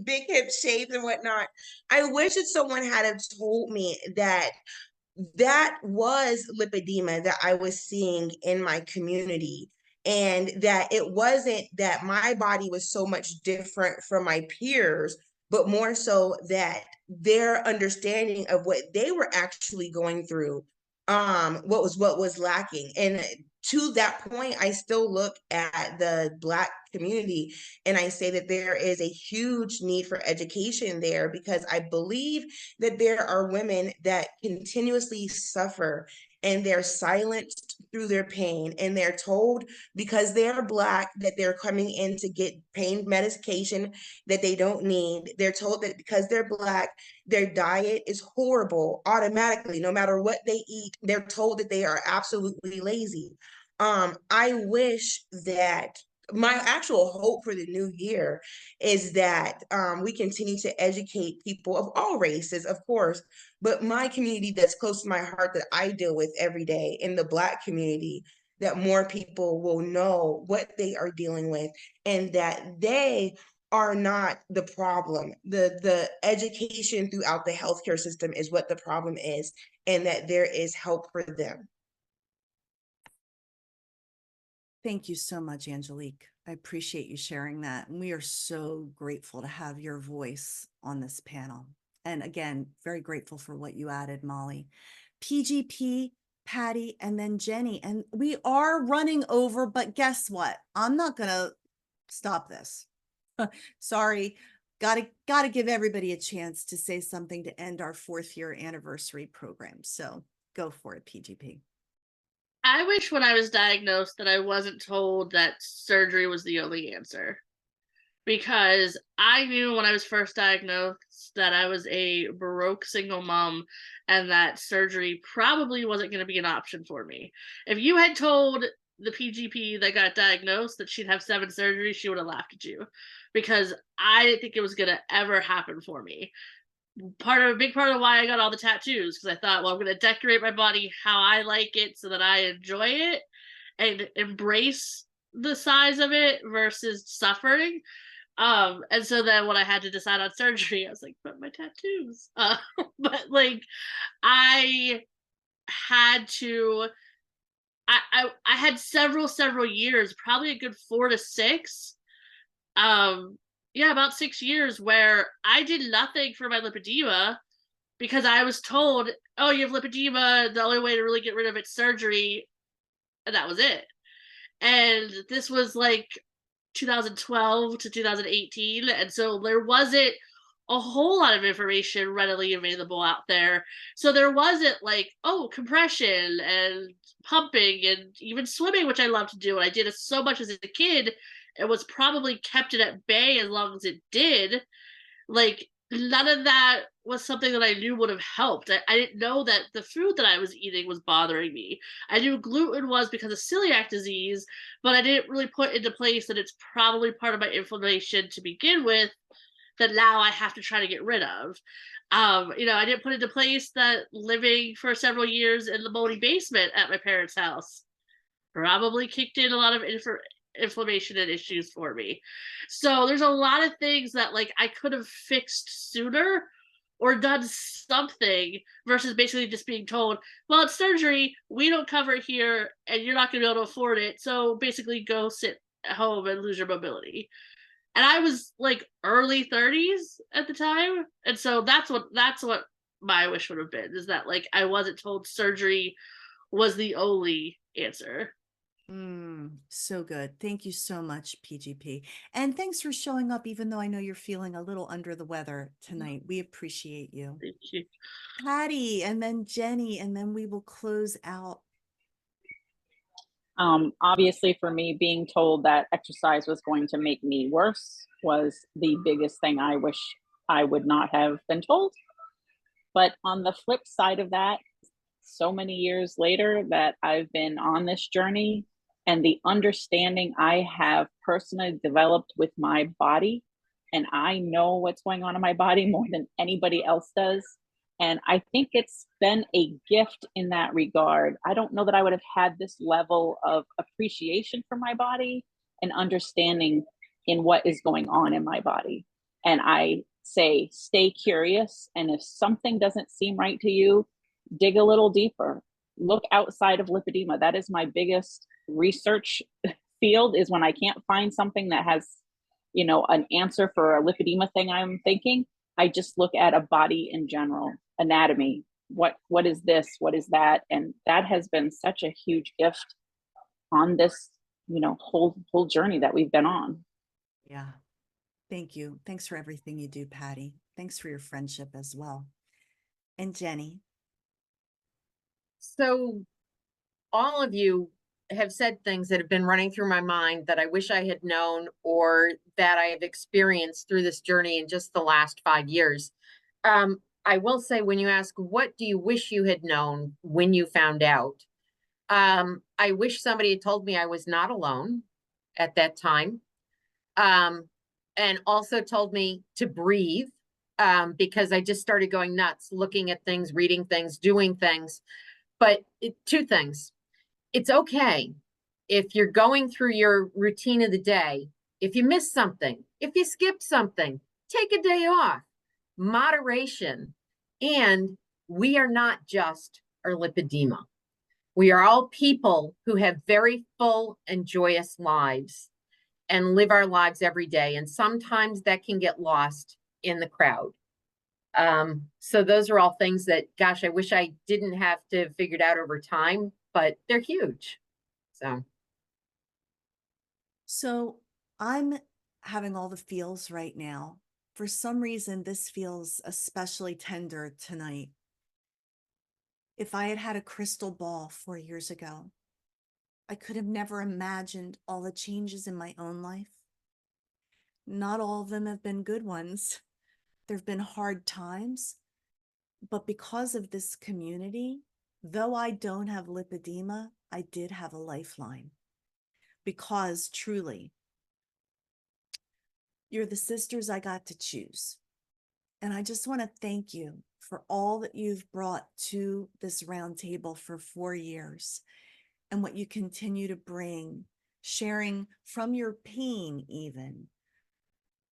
big hip shape and whatnot. I wish that someone had have told me that that was lipedema that I was seeing in my community, and that it wasn't that my body was so much different from my peers, but more so that their understanding of what they were actually going through what was lacking. And to that point, I still look at the Black community and I say that there is a huge need for education there, because I believe that there are women that continuously suffer and they're silenced through their pain, and they're told because they're Black that they're coming in to get pain medication that they don't need. They're told that because they're Black, their diet is horrible automatically. No matter what they eat, they're told that they are absolutely lazy. I wish that my actual hope for the new year is that we continue to educate people of all races, of course, but my community that's close to my heart that I deal with every day, in the Black community, that more people will know what they are dealing with and that they are not the problem. The education throughout the healthcare system is what the problem is, and that there is help for them. Thank you so much, Angelique. I appreciate you sharing that. And we are so grateful to have your voice on this panel. And again, very grateful for what you added, Molly. PGP, Pattie, and then Jenny. And we are running over, but guess what? I'm not going to stop this. Sorry. Gotta give everybody a chance to say something to end our 4th year anniversary program. So go for it, PGP. I wish when I was diagnosed that I wasn't told that surgery was the only answer, because I knew when I was first diagnosed that I was a Baroque single mom and that surgery probably wasn't going to be an option for me. If you had told the PGP that got diagnosed that she'd have 7 surgeries, she would have laughed at you, because I didn't think it was going to ever happen for me. A big part of why I got all the tattoos, because I thought, well, I'm going to decorate my body how I like it so that I enjoy it and embrace the size of it versus suffering. And so then when I had to decide on surgery, I was like, but my tattoos. But like, I had to. I had several years, probably a good 4 to 6. Yeah, about 6 years where I did nothing for my lipedema, because I was told, oh, you have lipedema, the only way to really get rid of it's surgery, and that was it. And this was like 2012 to 2018, and so there wasn't a whole lot of information readily available out there. So there wasn't like, oh, compression and pumping and even swimming, which I love to do, and I did it so much as a kid. It was probably kept it at bay as long as it did. Like, none of that was something that I knew would have helped. I didn't know that the food that I was eating was bothering me. I knew gluten was because of celiac disease, but I didn't really put into place that it's probably part of my inflammation to begin with, that now I have to try to get rid of. I didn't put into place that living for several years in the moldy basement at my parents' house probably kicked in a lot of inflammation and issues for me. So there's a lot of things that like I could have fixed sooner or done something, versus basically just being told, well, it's surgery, we don't cover it here, and you're not going to be able to afford it, so basically go sit at home and lose your mobility. And I was like early 30s at the time, and so that's what my wish would have been, is that like I wasn't told surgery was the only answer. So good. Thank you so much, PGP. And thanks for showing up, even though I know you're feeling a little under the weather tonight. We appreciate you. Thank you. Pattie, and then Jenny, and then we will close out. Obviously for me, being told that exercise was going to make me worse was the biggest thing I wish I would not have been told. But on the flip side of that, so many years later that I've been on this journey, and the understanding I have personally developed with my body, and I know what's going on in my body more than anybody else does. And I think it's been a gift in that regard. I don't know that I would have had this level of appreciation for my body and understanding in what is going on in my body. And I say, stay curious. And if something doesn't seem right to you, dig a little deeper. Look outside of lipedema. That is my biggest research field, is when I can't find something that has, an answer for a lipedema thing I'm thinking, I just look at a body in general, anatomy, what is this, what is that? And that has been such a huge gift on this, whole journey that we've been on. Yeah. Thank you. Thanks for everything you do, Pattie. Thanks for your friendship as well. And Jenny. So all of you have said things that have been running through my mind that I wish I had known or that I have experienced through this journey in just the last 5 years. I will say, when you ask, what do you wish you had known when you found out? I wish somebody had told me I was not alone at that time. And also told me to breathe, because I just started going nuts, looking at things, reading things, doing things. But two things. It's okay if you're going through your routine of the day, if you miss something, if you skip something, take a day off. Moderation. And we are not just our lipedema. We are all people who have very full and joyous lives and live our lives every day. And sometimes that can get lost in the crowd. So those are all things that, gosh, I wish I didn't have to figure it out over time, but they're huge. So I'm having all the feels right now. For some reason, this feels especially tender tonight. If I had had a crystal ball 4 years ago, I could have never imagined all the changes in my own life. Not all of them have been good ones. There have been hard times, but because of this community, though I don't have lipedema, I did have a lifeline. Because truly, you're the sisters I got to choose. And I just want to thank you for all that you've brought to this roundtable for 4 years and what you continue to bring, sharing from your pain, even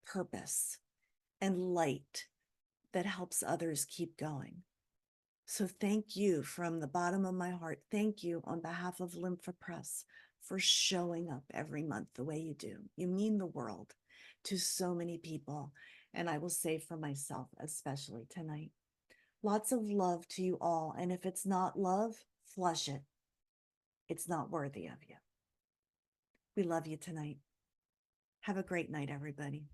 purpose and light that helps others keep going. So thank you from the bottom of my heart. Thank you on behalf of Lympha Press for showing up every month the way you do. You mean the world to so many people. And I will say for myself, especially tonight, lots of love to you all. And if it's not love, flush it. It's not worthy of you. We love you tonight. Have a great night, everybody.